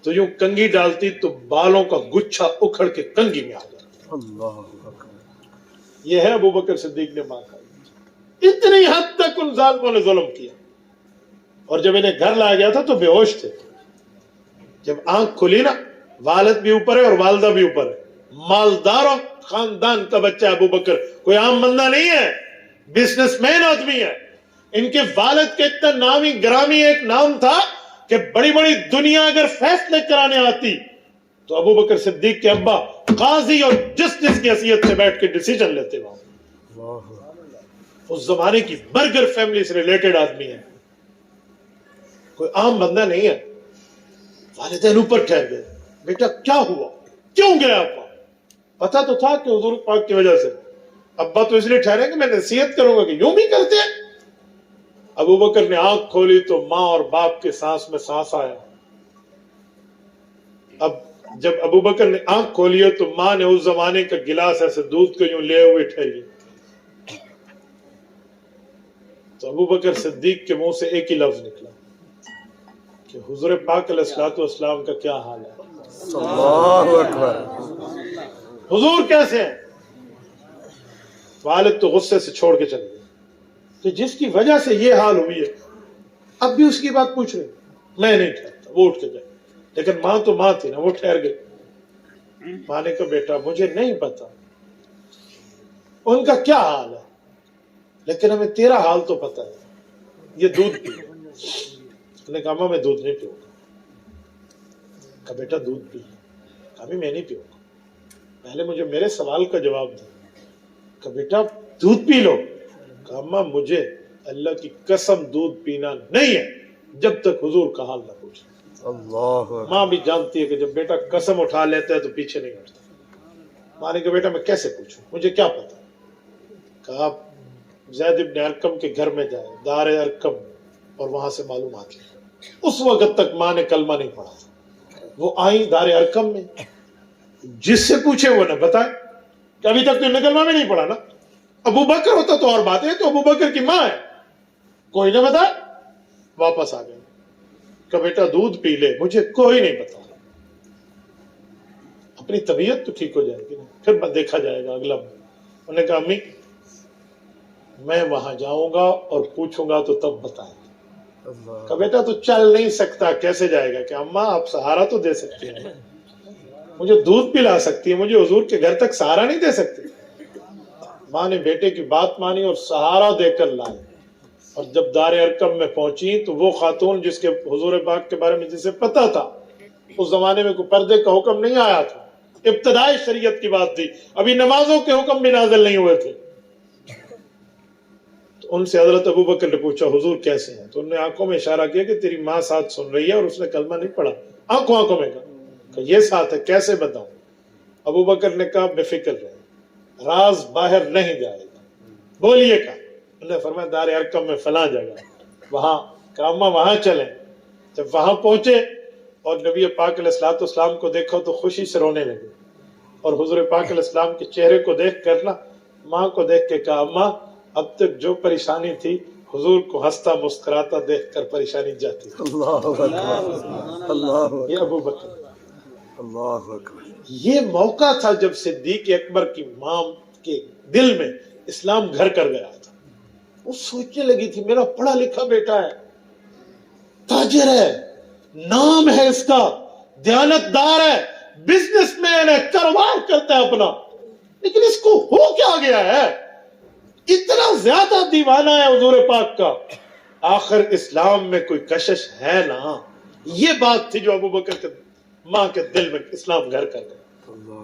تو یوں کنگھی ڈالتی تو بالوں کا گچھا اکھڑ کے کنگھی میں آ جاتا۔ اللہ اکبر۔ یہ ہے ابو بکر صدیق نے ماں کھائی، اتنی حد تک ان ظالموں نے ظلم کیا۔ اور جب انہیں گھر لایا گیا تھا تو بے ہوش تھے۔ جب آنکھ کھلی نا، والد بھی اوپر ہے اور والدہ بھی اوپر ہے، مالدار اور خاندان کا بچہ ابو بکر، کوئی عام بندہ نہیں ہے، بزنس مین آدمی ہے۔ ان کے والد کے اتنا نامی گرامی ایک نام تھا کہ بڑی بڑی دنیا اگر فیصلے کرانے آتی تو ابو بکر صدیق کے ابا قاضی اور جسٹس کی حیثیت سے بیٹھ کے ڈیسیجن لیتے وہاں۔ اس زمانے کی برگر فیملی سے ریلیٹڈ آدمی ہے، کوئی عام بندہ نہیں ہے۔ والدین اوپر ٹھہر گئے، بیٹا کیا ہوا، کیوں گیا ابا؟ پتا تو تھا کہ حضور پاک کی وجہ سے، ابا تو اس لیے ٹھہرے کہ میں نصیحت کروں گا کہ یوں بھی کرتے ہیں۔ ابو بکر نے آنکھ کھولی تو ماں اور باپ کے سانس میں سانس آیا۔ اب جب ابو بکر نے آنکھ کھولی ہے تو ماں نے اس زمانے کا گلاس ایسے دودھ کو یوں لے ہوئے ٹھہری، تو ابو بکر صدیق کے منہ سے ایک ہی لفظ نکلا کہ حضور پاک علیہ الصلوۃ والسلام کا کیا حال ہے؟ اللہ اکبر۔ حضور کیسے ہیں؟ والد تو غصے سے چھوڑ کے چلے گئے کہ جس کی وجہ سے یہ حال ہوئی ہے اب بھی اس کی بات پوچھ رہے، میں نہیں ٹھہرتا، وہ اٹھ کے گئے۔ لیکن ماں تو ماں تھی نا، وہ ٹھہر گئی۔ ماں نے کہا بیٹا مجھے نہیں پتا ان کا کیا حال ہے، لیکن ہمیں تیرا حال تو پتا ہے، یہ دودھ پی۔ نے کہا میں دودھ نہیں پیوں گا۔ کہا بیٹا دودھ پی۔ کہا میں نہیں پیوں گا، پہلے مجھے میرے سوال کا جواب دے۔ کہا بیٹا دودھ پی لو۔ کہا اماں مجھے اللہ کی قسم دودھ پینا نہیں ہے جب تک حضور کا حال نہ پوچھے۔ اللہ ماں بھی جانتی ہے کہ جب بیٹا قسم اٹھا لیتا ہے تو پیچھے نہیں ہٹتا۔ ماں نے کہا بیٹا میں کیسے پوچھوں، مجھے کیا پتا۔ کہا آپ زید بن ارقم کے گھر میں جائیں، دار ارقم، اور وہاں سے معلومات لیں۔ اس وقت تک ماں نے کلمہ نہیں پڑھا تھا۔ وہ آئیں دار ارقم میں، جس سے پوچھے وہ نہ بتائے کہ ابھی تک تو کلمہ میں نہیں پڑھا نا۔ ابو بکر ہوتا تو اور بات ہے، تو ابو بکر کی ماں ہے، کوئی نہ بتائے۔ واپس آ گئے کہ بیٹا دودھ پی لے، مجھے کوئی نہیں بتا۔ اپنی طبیعت تو ٹھیک ہو جائے گی نا، پھر دیکھا جائے گا اگلا۔ انہوں نے کہا امی میں وہاں جاؤں گا اور پوچھوں گا تو تب بتائیں۔ کہا بیٹا تو چل نہیں سکتا، کیسے جائے گا؟ کہ اماں آپ سہارا تو دے سکتی ہیں، مجھے دودھ پلا سکتی ہے، مجھے حضور کے گھر تک سہارا نہیں دے سکتی۔ ماں نے بیٹے کی بات مانی اور سہارا دے کر لائی۔ اور جب دار ارقم میں پہنچی تو وہ خاتون جس کے حضور پاک کے بارے میں جسے پتا تھا، اس زمانے میں کوئی پردے کا حکم نہیں آیا تھا، ابتدائی شریعت کی بات تھی، ابھی نمازوں کے حکم بھی نازل نہیں ہوئے تھے۔ تو ان سے حضرت ابو بکر نے پوچھا حضور کیسے ہیں؟ تو انہوں نے آنکھوں میں اشارہ کیا کہ تیری ماں ساتھ سن رہی ہے اور اس نے کلمہ نہیں پڑھا۔ آنکھوں میں کہا یہ ساتھ ہے، کیسے بتاؤں؟ ابو بکر نے کہا بے فکر رہے، راز باہر نہیں جائے گا۔ بولیے کہا؟ انہوں نے فرمایا دار ارقم میں فلاں جگہ، وہاں۔ کہا اماں وہاں چلیں۔ جب وہاں پہنچے اور نبی پاک علیہ الصلوۃ والسلام کو دیکھا تو خوشی سے رونے لگے، اور حضور پاک علیہ السلام کے چہرے کو دیکھ کر نا ماں کو دیکھ کے کہا اماں اب تک جو پریشانی تھی حضور کو ہنستا مسکراتا دیکھ کر پریشانی جاتی۔ اللہ اکبر، اللہ یہ ابو بکر، اللہ اکبر۔ یہ موقع تھا جب صدیق اکبر کی ماں کے دل میں اسلام گھر کر گیا تھا۔ وہ سوچنے لگی تھی میرا پڑھا لکھا بیٹا ہے، تاجر ہے، نام ہے اس کا، دیانتدار ہے، بزنس مین ہے, کاروبار کرتا ہے اپنا, لیکن اس کو ہو کیا گیا ہے, اتنا زیادہ دیوانہ ہے حضور پاک کا, آخر اسلام میں کوئی کشش ہے نا. یہ بات تھی جو ابو بکر کے ماں کے دل میں اسلام گھر کر گیا.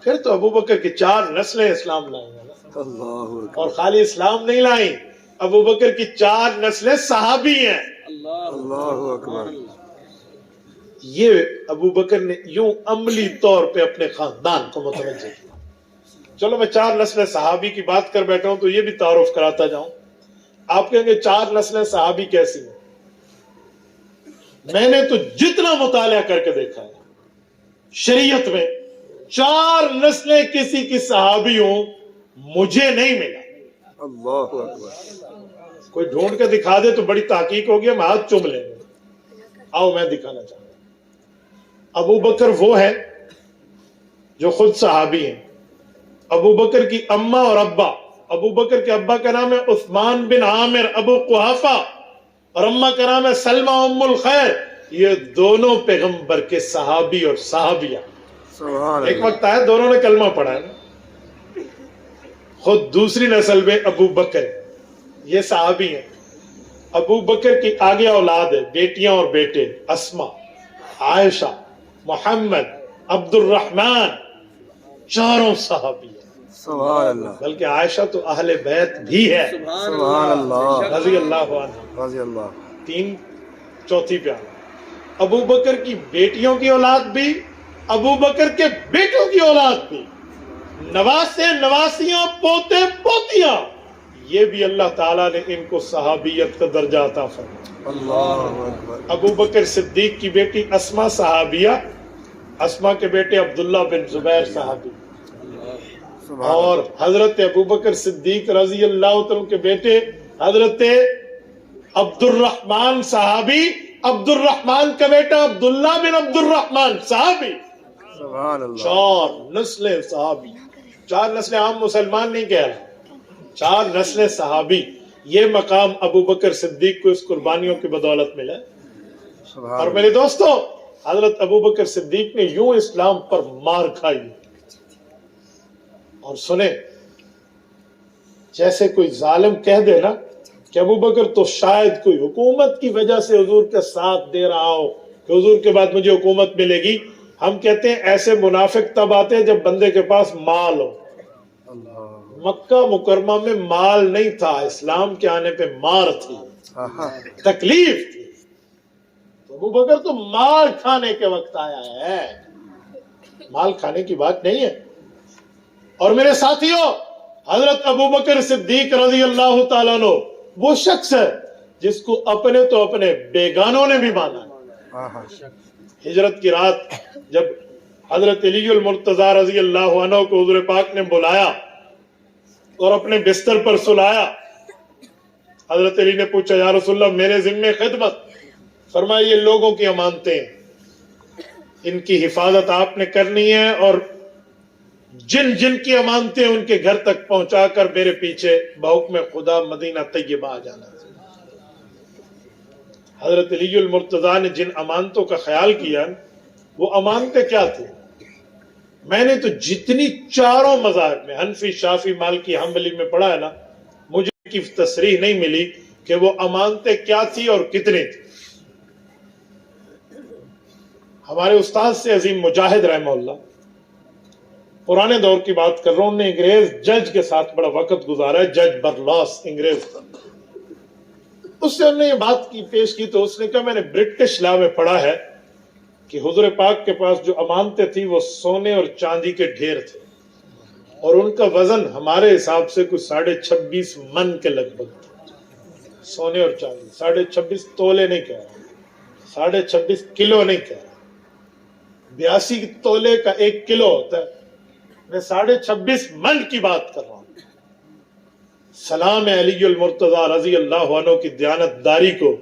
پھر تو ابو بکر کی 4 نسلیں اسلام لائیں گے, اور خالی اسلام نہیں لائیں, ابو بکر کی 4 نسلیں صحابی ہیں. اللہ اکبر. یہ ابو بکر نے یوں عملی طور پہ اپنے خاندان کو متوجہ کیا. چلو میں 4 نسلیں صحابی کی بات کر بیٹھا ہوں تو یہ بھی تعارف کراتا جاؤں. آپ کہیں گے 4 نسلیں صحابی کیسی ہیں؟ میں نے تو جتنا مطالعہ کر کے دیکھا ہے, شریعت میں 4 نسلیں کسی کی صحابی ہوں مجھے نہیں ملا. اللہ اکبر. کوئی ڈھونڈ کے دکھا دے تو بڑی تحقیق ہوگی, ہم ہاتھ چوم لیں گے. آؤ میں دکھانا چاہتا ہوں. ابو بکر وہ ہے جو خود صحابی ہیں. ابو بکر کی اماں اور ابا, ابو بکر کے ابا کا نام ہے عثمان بن عامر ابو قحافہ, اور اماں کا نام ہے سلمہ ام الخیر. یہ دونوں پیغمبر کے صحابی اور صحابیہ. سبحان ایک اللہ. وقت آیا دونوں نے کلمہ پڑھا ہے. خود دوسری نسل میں ابو بکر, یہ صحابی ہیں. ابو بکر کی آگے اولاد ہے, بیٹیاں اور بیٹے, اسما, عائشہ, محمد, عبد الرحمن, چاروں صحابی ہیں. سبحان اللہ. بلکہ عائشہ تو اہل بیت بھی ہے سبحان اللہ. رضی اللہ عنہ. رضی اللہ. 3 چوتھی پہ آنا. ابو بکر کی بیٹیوں کی اولاد بھی, ابو بکر کے بیٹوں کی اولاد بھی, نواسے, نواسیاں, پوتے, پوتیاں, یہ بھی اللہ تعالیٰ نے ان کو صحابیت کا درجہ عطا فرمایا. اللہ اکبر. ابو بکر صدیق کی بیٹی اسما صحابیہ, اسما کے بیٹے عبداللہ بن زبیر صحابی, سبحان اور حضرت ابو بکر صدیق رضی اللہ عنہ کے بیٹے حضرت عبد الرحمن صحابی, عبد الرحمن کا بیٹا عبداللہ بن عبد الرحمن صحابی. سبحان اللہ. 4 نسلیں صحابی. 4 نسلیں عام مسلمان نہیں کہہ رہے, 4 نسلیں صحابی. یہ مقام ابو بکر صدیق کو اس قربانیوں کی بدولت ملا. سبحان اور اللہ. میرے دوستو, حضرت ابو بکر صدیق نے یوں اسلام پر مار کھائی. اور سنیں, جیسے کوئی ظالم کہہ دے نا کہ ابو بکر تو شاید کوئی حکومت کی وجہ سے حضور کا ساتھ دے رہا ہو کہ حضور کے بعد مجھے حکومت ملے گی. ہم کہتے ہیں ایسے منافق تب آتے ہیں جب بندے کے پاس مال ہو. اللہ. مکہ مکرمہ میں مال نہیں تھا, اسلام کے آنے پہ مار تھی, آہا. تکلیف تھی. تو ابو بکر تو مال کھانے کے وقت آیا ہے, مال کھانے کی بات نہیں ہے. اور میرے ساتھیوں, حضرت ابو بکر صدیق رضی اللہ تعالیٰ عنہ وہ شخص ہے جس کو اپنے تو اپنے بیگانوں نے بھی مانا. آہا. ہجرت کی رات جب حضرت علی المرتضیٰ رضی اللہ عنہ کو حضور پاک نے بلایا اور اپنے بستر پر سلایا, حضرت علی نے پوچھا یا رسول اللہ میرے ذمے خدمت. فرمایا یہ لوگوں کی امانتیں ہیں, ان کی حفاظت آپ نے کرنی ہے, اور جن جن کی امانتیں ان کے گھر تک پہنچا کر میرے پیچھے بحکم خدا مدینہ طیبہ آ جانا. حضرت علی المرتضیٰ نے جن امانتوں کا خیال کیا, وہ امانتیں کیا تھیں؟ میں نے تو جتنی چاروں مذاہب میں حنفی, شافعی, مالکی, حنبلی میں پڑھا ہے نا, مجھے کی تصریح نہیں ملی کہ وہ امانتیں کیا تھی اور کتنی تھی. ہمارے استاد سے عظیم مجاہد رحمہ اللہ, پرانے دور کی بات کر رہا ہوں, نے انگریز جج کے ساتھ بڑا وقت گزارا ہے, جج برلاس انگریز کا. اس سے ہم نے یہ بات کی پیش کی تو اس نے کہا میں نے برٹش لا میں پڑھا ہے کہ حضور پاک کے پاس جو امانتیں تھیں وہ سونے اور چاندی کے ڈھیر تھے, اور ان کا وزن ہمارے حساب سے کچھ 26.5 من کے لگ بھگ تھا. سونے اور چاندی 26.5 تولے نہیں کہہ رہا, 26.5 کلو نہیں کہہ رہا, 82 تولے کا 1 کلو ہوتا ہے, میں 26.5 من کی بات کر رہا ہوں. سلام علی المرتضیٰ رضی اللہ عنہ کی دیانت داری کو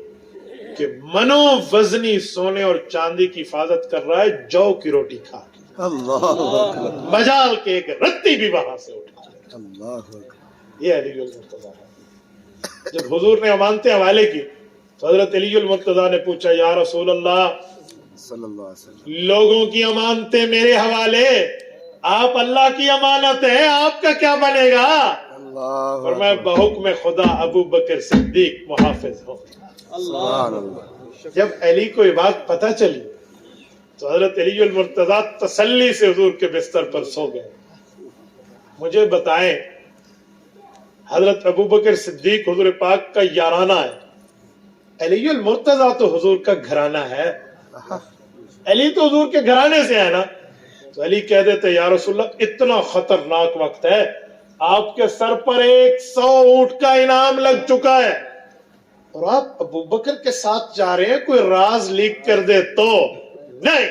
کہ منو وزنی سونے اور چاندی کی حفاظت کر رہا ہے, جو کی روٹی کھا کے, اللہ اکبر. مجال کے ایک رتی بھی وہاں سے اٹھا. اللہ اکبر. یہ علی المرتضیٰ ہے. جب حضور نے امانتیں حوالے کی تو حضرت علی المرتضیٰ نے پوچھا یا رسول اللہ صلی اللہ علیہ وسلم. لوگوں کی امانتیں میرے حوالے، آپ اللہ کی امانت ہیں، آپ کا کیا بنے گا؟ اللہ اور میں بحکم خدا ابو بکر صدیق محافظ ہوں. سبحان اللہ. جب علی کو یہ بات پتہ چلی تو حضرت علی المرتضیٰ تسلی سے حضور کے بستر پر سو گئے. مجھے بتائیں، حضرت ابو بکر صدیق حضور پاک کا یارانہ ہے، علی المرتضیٰ تو حضور کا گھرانہ ہے، علی تو حضور کے گھرانے سے ہے نا. تو علی کہہ دیتے یا رسول اللہ اتنا خطرناک وقت ہے، آپ کے سر پر 100 اونٹ کا انعام لگ چکا ہے اور آپ ابو بکر کے ساتھ جا رہے ہیں، کوئی راز لیک کر دے تو نہیں.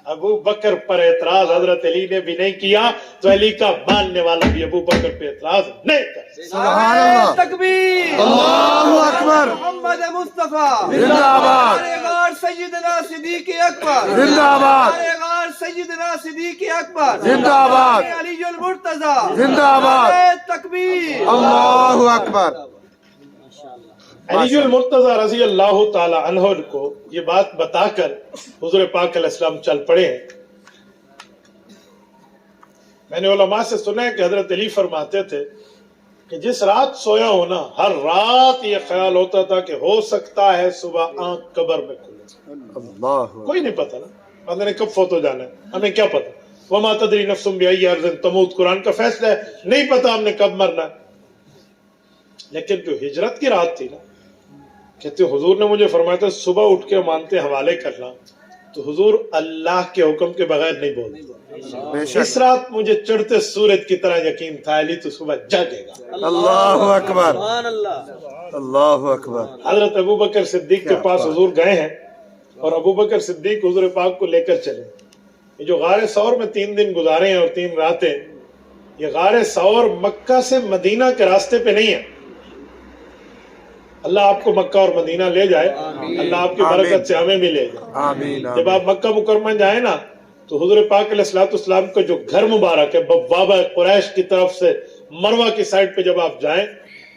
ابو بکر پر اعتراض حضرت علی نے بھی نہیں کیا تو علی کا ماننے والا بھی ابو بکر پہ اعتراض نہیں کر. سبحان اللہ. تکبیر. اللہ اکبر. محمد مصطفیٰ زندہ آباد. غار سیدنا صدیق اکبر. زندہ آباد. غار سیدنا صدیق اکبر. زندہ آباد. علی المرتضیٰ. زندہ آباد. تکبیر. اللہ اکبر. علی المرتضیٰ رضی اللہ تعالی عنہ کو یہ بات بتا کر حضور پاک علیہ السلام چل پڑے ہیں. میں نے علماء سے سنا ہے کہ حضرت علی فرماتے تھے کہ جس رات سویا ہونا ہر رات یہ خیال ہوتا تھا کہ ہو سکتا ہے صبح آنکھ قبر میں کھلے. اللہ. کوئی نہیں پتا نا بندے نے کب فوت ہو جانا ہے، ہمیں کیا پتا. وما تدری نفس بأی ارض تموت، قرآن کا فیصلہ ہے، نہیں پتا ہم نے کب مرنا ہے. لیکن جو ہجرت کی رات تھی نا، کہتے حضور نے مجھے فرمایا تھا صبح اٹھ کے مانتے حوالے کرنا، تو حضور اللہ کے حکم کے بغیر نہیں بولتے. بے اس شک. رات مجھے چڑھتے سورج کی طرح یقین تھا علی تو صبح جاگے گا. اللہ اکبر. اللہ اکبر. حضرت ابو بکر صدیق کے پاس حضور گئے ہیں اور ابو بکر صدیق حضور پاک کو لے کر چلے. یہ جو غار ثور میں 3 دن گزارے ہیں اور 3 راتیں، یہ غار ثور مکہ سے مدینہ کے راستے پہ نہیں ہے. اللہ آپ کو مکہ اور مدینہ لے جائے، اللہ آپ کی برکت سے ہمیں بھی لے جائے. آمین. جب آپ مکہ مکرمہ جائیں نا تو حضور پاک علیہ الصلوۃ والسلام کا جو گھر مبارک ہے بوابہ قریش کی طرف سے مروہ کی سائڈ پہ جب آپ جائیں،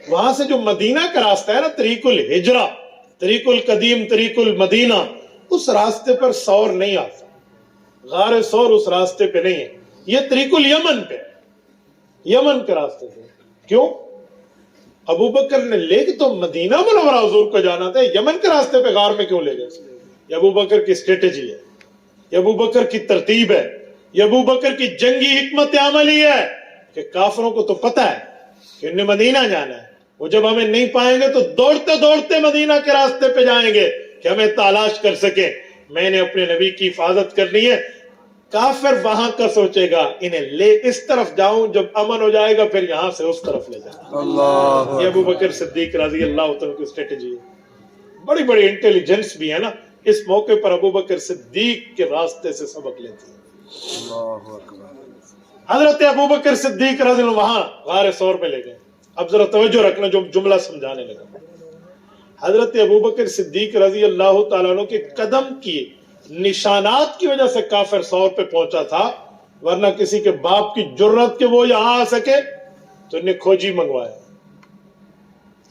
وہاں سے جو مدینہ کا راستہ ہے نا، طریق الہجرہ، طریق القدیم، طریق المدینہ، اس راستے پر ثور نہیں آتا. غار ثور اس راستے پہ نہیں ہے، یہ طریق الیمن پہ، یمن کے راستے پہ. کیوں؟ ابو بکر نے لے کے تو مدینہ منورہ حضور کو جانا تھا، یمن کے راستے پہ غار میں کیوں لے گئے؟ یہ ابو بکر کی اسٹریٹجی ہے، یہ ابو بکر کی ترتیب ہے، یہ ابو بکر کی جنگی حکمت عملی ہے کہ کافروں کو تو پتہ ہے کہ انہیں مدینہ جانا ہے، وہ جب ہمیں نہیں پائیں گے تو دوڑتے دوڑتے مدینہ کے راستے پہ جائیں گے کہ ہمیں تلاش کر سکیں. میں نے اپنے نبی کی حفاظت کرنی ہے. کافر وہاں کا سوچے گا انہیں لے اس طرف جاؤں، جب امن ہو جائے گا پھر یہاں سے اس طرف لے جاؤں. اللہ. یہ ابو بکر صدیق رضی اللہ عنہ کی اسٹریٹجی ہے. بڑی بڑی انٹیلیجنس بھی ہے نا، اس موقع پر ابو بکر صدیق کے راستے سے سبق لیتی ہے. اللہ اکبر. حضرت ابو بکر صدیق رضی اللہ وہاں غار ثور میں لے گئے. اب ذرا توجہ رکھنا، جو جملہ سمجھانے لگا. حضرت ابو بکر صدیق رضی اللہ تعالیٰ عنہ کے قدم کی نشانات کی وجہ سے کافر ثور پہ پہنچا تھا، ورنہ کسی کے باپ کی جرت کہ وہ یہاں آ سکے تو انہیں کھوجی منگوایا.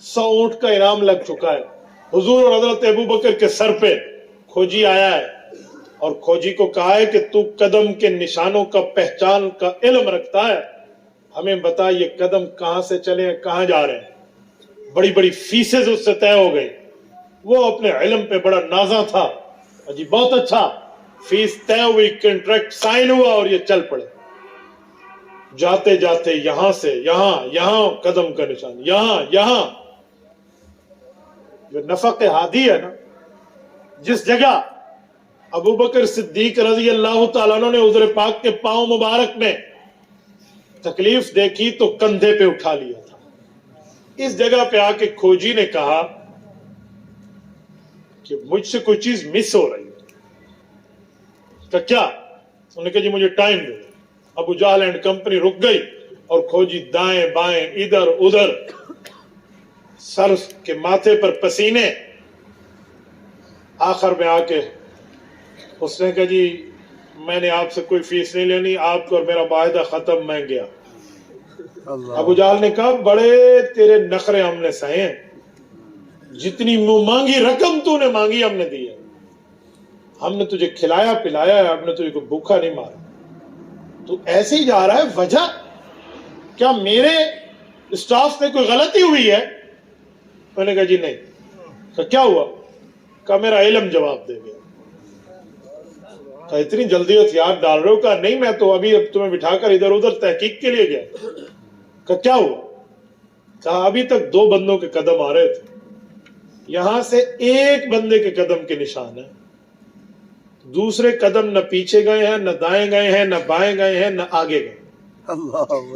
100 اونٹ کا انعام لگ چکا ہے. حضور اور حضرت ابو بکر کے سر پہ کھوجی آیا ہے اور کھوجی کو کہا ہے کہ تو قدم کے نشانوں کا پہچان کا علم رکھتا ہے، ہمیں بتا یہ قدم کہاں سے چلے ہیں، کہاں جا رہے ہیں. بڑی بڑی فیسز اس سے طے ہو گئی. وہ اپنے علم پہ بڑا نازا تھا، جی بہت اچھا. فیس طے ہوئی، کنٹریکٹ سائن ہوا اور یہ چل پڑے. جاتے جاتے یہاں سے یہاں، یہاں قدم کا نشان، یہاں جو نفق ہادی ہے نا، جس جگہ ابو بکر صدیق رضی اللہ تعالیٰ عنہ نے حضور پاک کے پاؤں مبارک میں تکلیف دیکھی تو کندھے پہ اٹھا لیا تھا. اس جگہ پہ آ کے کھوجی نے کہا کہ مجھ سے کوئی چیز مس ہو رہی ہے. کہ کیا؟ انہوں نے کہا جی مجھے ٹائم دے. ابو جہل اینڈ کمپنی رک گئی اور کھوجی دائیں بائیں ادھر ادھر، سر کے ماتھے پر پسینے. آخر میں آ کے اس نے کہا جی میں نے آپ سے کوئی فیس نہیں لینی، آپ کو اور میرا معاہدہ ختم، میں گیا. ابو جہل نے کہا بڑے تیرے نخرے ہم نے سہے ہیں، جتنی مانگی رقم تو نے مانگی ہم نے دی ہے. ہم نے تجھے کھلایا پلایا ہے، ہم نے تجھے کوئی بھوکا نہیں مارا، تو ایسے ہی جا رہا ہے، وجہ کیا میرے اسٹاف میں کوئی غلطی ہوئی ہے؟ میں نے کہا جی نہیں۔ کہا کیا ہوا؟ کہا میرا علم جواب دے گیا۔ کہا اتنی جلدی ہتھیار ڈال رہے ہو؟ کہا نہیں، میں تو ابھی تمہیں بٹھا کر ادھر ادھر تحقیق کے لیے گیا۔ کہا کیا ہوا؟ کہا ابھی تک 2 بندوں کے قدم آ رہے تھے، یہاں سے ایک بندے کے قدم کے نشان ہے، دوسرے قدم نہ پیچھے گئے ہیں، نہ دائیں گئے ہیں، نہ بائیں گئے ہیں، نہ آگے گئے۔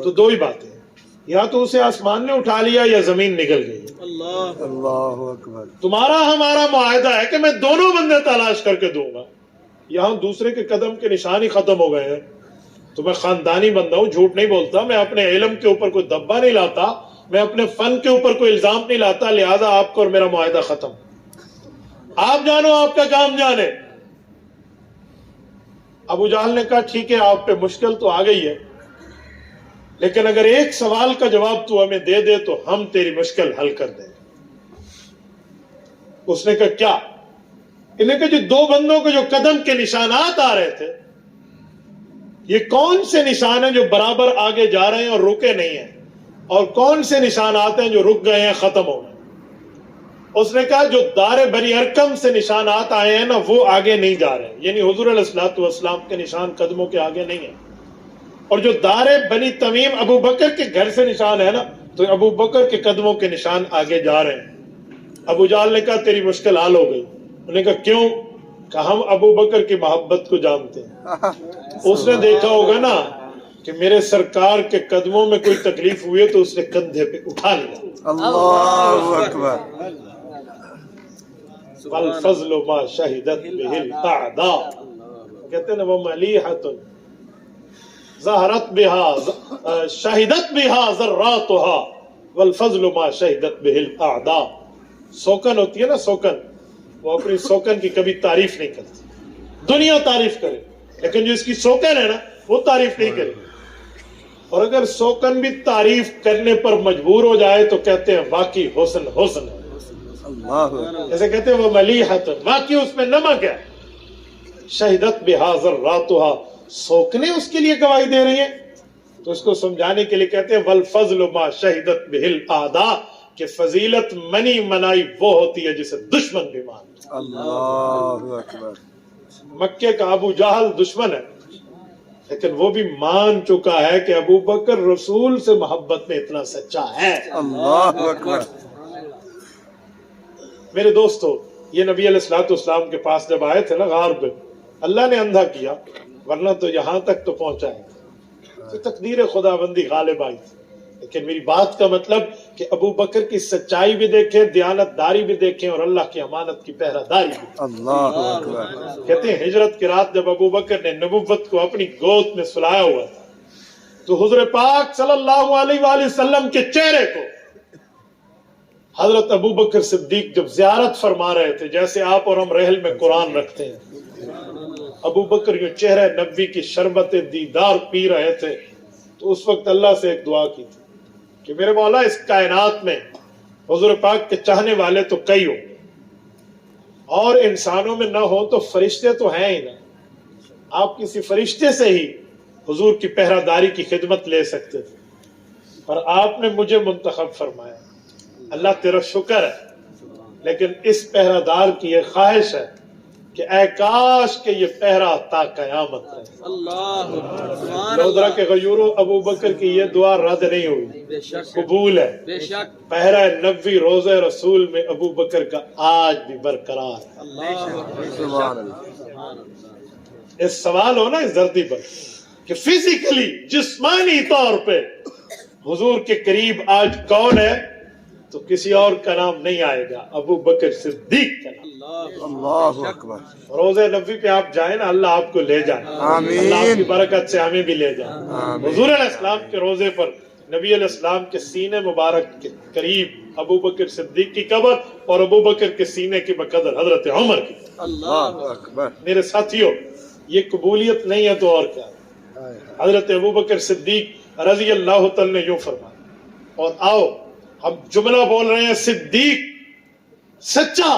تو 2 ہی باتیں ہیں، یا تو اسے آسمان نے اٹھا لیا یا زمین نکل گئی۔ اللہ اکبر۔ تمہارا ہمارا معاہدہ ہے کہ میں دونوں بندے تلاش کر کے دوں گا، یہاں دوسرے کے قدم کے نشان ہی ختم ہو گئے ہیں۔ تو میں خاندانی بندہ ہوں، جھوٹ نہیں بولتا، میں اپنے علم کے اوپر کوئی دبا نہیں لاتا، میں اپنے فن کے اوپر کوئی الزام نہیں لاتا، لہذا آپ کو اور میرا معاہدہ ختم، آپ جانو، آپ کا کام جانے۔ ابو جہل نے کہا ٹھیک ہے، آپ پہ مشکل تو آ گئی ہے، لیکن اگر ایک سوال کا جواب تو ہمیں دے دے تو ہم تیری مشکل حل کر دیں۔ اس نے کہا کیا؟ انہیں کہا جو 2 بندوں کے جو قدم کے نشانات آ رہے تھے، یہ کون سے نشان ہیں جو برابر آگے جا رہے ہیں اور رکے نہیں ہیں، اور کون سے نشانات ہیں جو رک گئے ہیں، ختم ہو گئے؟ اس نے کہا جو دار بنی ارکم سے نشانات آئے ہیں نا، وہ آگے نہیں جا رہے ہیں، یعنی حضور علیہ الصلوۃ والسلام کے نشان قدموں کے آگے نہیں ہیں، اور جو دار بنی تمیم ابو بکر کے گھر سے نشان ہے نا، تو ابو بکر کے قدموں کے نشان آگے جا رہے ہیں۔ ابو جہل نے کہا تیری مشکل حل ہو گئی۔ انہوں نے کہا کیوں؟ کہا ہم ابو بکر کی محبت کو جانتے ہیں، اس نے دیکھا ہوگا نا کہ میرے سرکار کے قدموں میں کوئی تکلیف ہوئی ہے تو اس نے کندھے پہ اٹھا لیا۔ اللہ اکبر۔ والفضل ما شہدت به الاعداء، کہتے ہیں نا وہ ملیحۃ ظہرت بها شہدت بها ذراتها والفضل ما شہدت به الاعداء۔ سوکن ہوتی ہے نا، سوکن، وہ اپنی سوکن کی کبھی تعریف نہیں کرتی، دنیا تعریف کرے لیکن جو اس کی سوکن ہے نا وہ تعریف نہیں کرے، اور اگر سوکن بھی تعریف کرنے پر مجبور ہو جائے تو کہتے ہیں واقعی حسن حسن ہے۔ جیسے کہتے ہیں وہ ملیحۃ، واقعی اس میں نمک ہے، شہدت بها ذراتها، سوکنے اس کے لیے گواہی دے رہی ہیں، تو اس کو سمجھانے کے لیے کہتے ہیں والفضل ما شہدت به الاعداء، کہ فضیلت منی منائی وہ ہوتی ہے جسے دشمن بھی مانتے۔ اللہ اکبر۔ مکے کا ابو جہل دشمن ہے، لیکن وہ بھی مان چکا ہے کہ ابو بکر رسول سے محبت میں اتنا سچا ہے۔ اللہ اکبر۔ میرے دوستو، یہ نبی علیہ الصلوۃ والسلام کے پاس جب آئے تھے نا غار پہ، اللہ نے اندھا کیا، ورنہ تو یہاں تک تو پہنچا ہے، تو تقدیر خداوندی غالب آئی تھی۔ لیکن میری بات کا مطلب کہ ابو بکر کی سچائی بھی دیکھیں، دیانت داری بھی دیکھیں، اور اللہ کی امانت کی پہرہ داری بھی۔ اللہ اکبر۔ کہتے ہیں ہجرت کی رات جب ابو بکر نے نبوت کو اپنی گود میں سلایا ہوا تھا، تو حضور پاک صلی اللہ علیہ وآلہ وسلم کے چہرے کو حضرت ابو بکر صدیق جب زیارت فرما رہے تھے، جیسے آپ اور ہم رحل میں قرآن رکھتے ہیں، ابو بکر یوں چہرہ نبی کی شربت دیدار پی رہے تھے، تو اس وقت اللہ سے ایک دعا کی تھی کہ میرے مولا اس کائنات میں حضور پاک کے چاہنے والے تو کئی ہو، اور انسانوں میں نہ ہو تو فرشتے تو ہیں ہی نا، آپ کسی فرشتے سے ہی حضور کی پہرہ داری کی خدمت لے سکتے تھے، پر آپ نے مجھے منتخب فرمایا۔ اللہ تیرا شکر ہے، لیکن اس پہرہ دار کی یہ خواہش ہے کہ اے کاش کہ یہ پہرہ تا قیامت رہے۔ لودرا کے غیوروں، ابو بکر کی یہ دعا رد نہیں ہوئی، قبول ہے۔ پہرہ نبوی روضہ رسول میں ابو بکر کا آج بھی برقرار ہے۔ سبحان اللہ۔ اس سوال ہو نا اس دھرتی پر کہ فزیکلی، جسمانی طور پہ حضور کے قریب آج کون ہے، تو کسی اور کا نام نہیں آئے گا، ابو بکر صدیق کا نام۔ اللہ اکبر۔ روزہ نبوی پہ آپ جائیں نا، اللہ آپ کو لے جائے، آمین۔ اللہ آپ کی برکت سے ہمیں بھی لے جائے۔ آمین۔ حضور علیہ السلام کے روزے پر نبی علیہ السلام کے سینے مبارک کے قریب ابو بکر صدیق کی قبر، اور ابو بکر کے سینے کی بقدر حضرت عمر کی۔ اللہ اکبر۔ میرے ساتھیوں، یہ قبولیت نہیں ہے تو اور کیا؟ حضرت ابو بکر صدیق رضی اللہ تعالی نے یوں فرمایا، اور آؤ ہم جملہ بول رہے ہیں صدیق، سچا،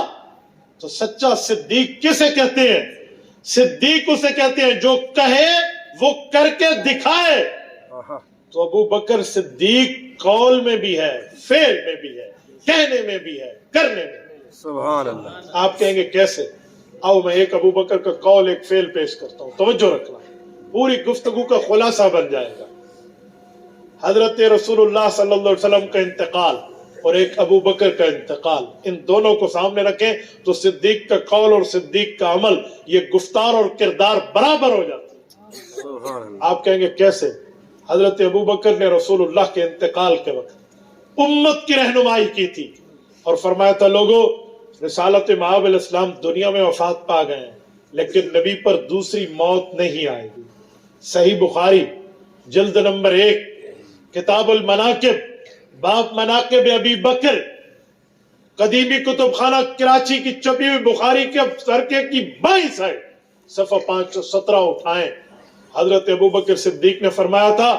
تو سچا صدیق کسے کہتے ہیں؟ صدیق اسے کہتے ہیں جو کہے وہ کر کے دکھائے. تو ابو بکر صدیق قول میں بھی ہے، فعل میں بھی ہے، کہنے میں بھی ہے، کرنے میں بھی ہے. سبحان اللہ. آپ کہیں گے کیسے؟ آؤ میں ایک ابو بکر کا قول ایک فعل پیش کرتا ہوں، توجہ رکھنا، پوری گفتگو کا خلاصہ بن جائے گا. حضرت رسول اللہ صلی اللہ علیہ وسلم کا انتقال اور ایک ابو بکر کا انتقال، ان دونوں کو سامنے رکھیں تو صدیق کا قول اور صدیق کا عمل، یہ گفتار اور کردار برابر ہو جاتے ہیں. سبحان اللہ. آپ کہیں گے کیسے؟ حضرت ابو بکر نے رسول اللہ کے انتقال کے وقت امت کی رہنمائی کی تھی اور فرمایا تھا لوگوں رسالت مآب علیہ السلام دنیا میں وفات پا گئے ہیں لیکن نبی پر دوسری موت نہیں آئے گی. صحیح بخاری جلد نمبر 1 کتاب المناقب باب مناقب ابی بکر، قدیمی کتب خانہ کراچی کی چھپی ہوئی بخاری کے سرکے کی 22 ہے، صفحہ 517 اٹھائیں. حضرت ابو بکر صدیق نے فرمایا تھا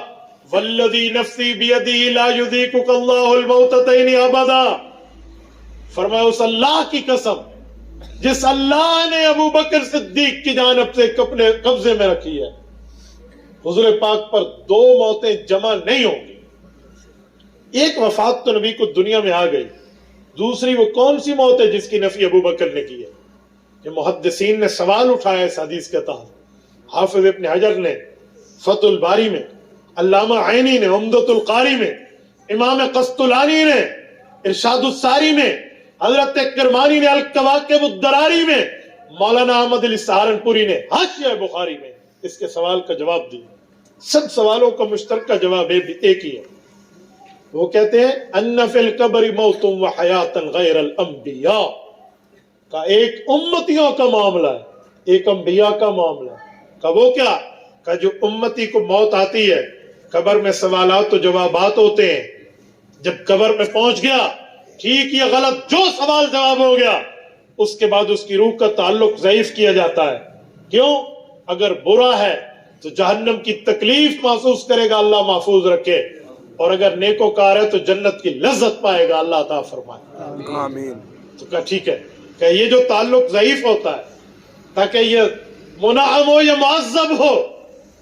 والذی نفسی بیدی لا یذیقک اللہ الموتتین ابدا. فرمایا اس اللہ کی قسم جس اللہ نے ابو بکر صدیق کی جانب سے اپنے قبضے میں رکھی ہے، حضور پاک پر 2 موتیں جمع نہیں ہوں گی. ایک وفات تو نبی کو دنیا میں آ گئی، دوسری وہ کون سی موت ہے جس کی نفی ابو بکر نے کی ہے؟ یہ محدثین نے سوال اٹھایا اس حدیث کے تحت. حافظ ابن حجر نے فتح الباری میں، علامہ عینی نے عمدۃ القاری میں، امام قسطلانی نے ارشاد الساری میں، حضرت کرمانی نے الکواکب الدراری میں، مولانا احمد علی سہارنپوری نے حاشیہ بخاری میں اس کے سوال کا جواب دیا. سب سوالوں کا مشترکہ جواب ایک ہی ہے. وہ کہتے ہیں ان فی القبر موت و حیات غیر الانبیاء کا ایک امتیوں کا معاملہ ہے، ایک انبیاء کا معاملہ ہے. کہ وہ کیا کہ جو امتی کو موت آتی ہے قبر میں سوالات و جوابات ہوتے ہیں، جب قبر میں پہنچ گیا ٹھیک یا غلط جو سوال جواب ہو گیا اس کے بعد اس کی روح کا تعلق ضعیف کیا جاتا ہے. کیوں؟ اگر برا ہے تو جہنم کی تکلیف محسوس کرے گا، اللہ محفوظ رکھے، اور اگر نیکوکار ہے تو جنت کی لذت پائے گا، اللہ عطا فرمائے. آمین. تو کہا ٹھیک ہے کہ یہ جو تعلق ضعیف ہوتا ہے تاکہ یہ منعم ہو یا معذب ہو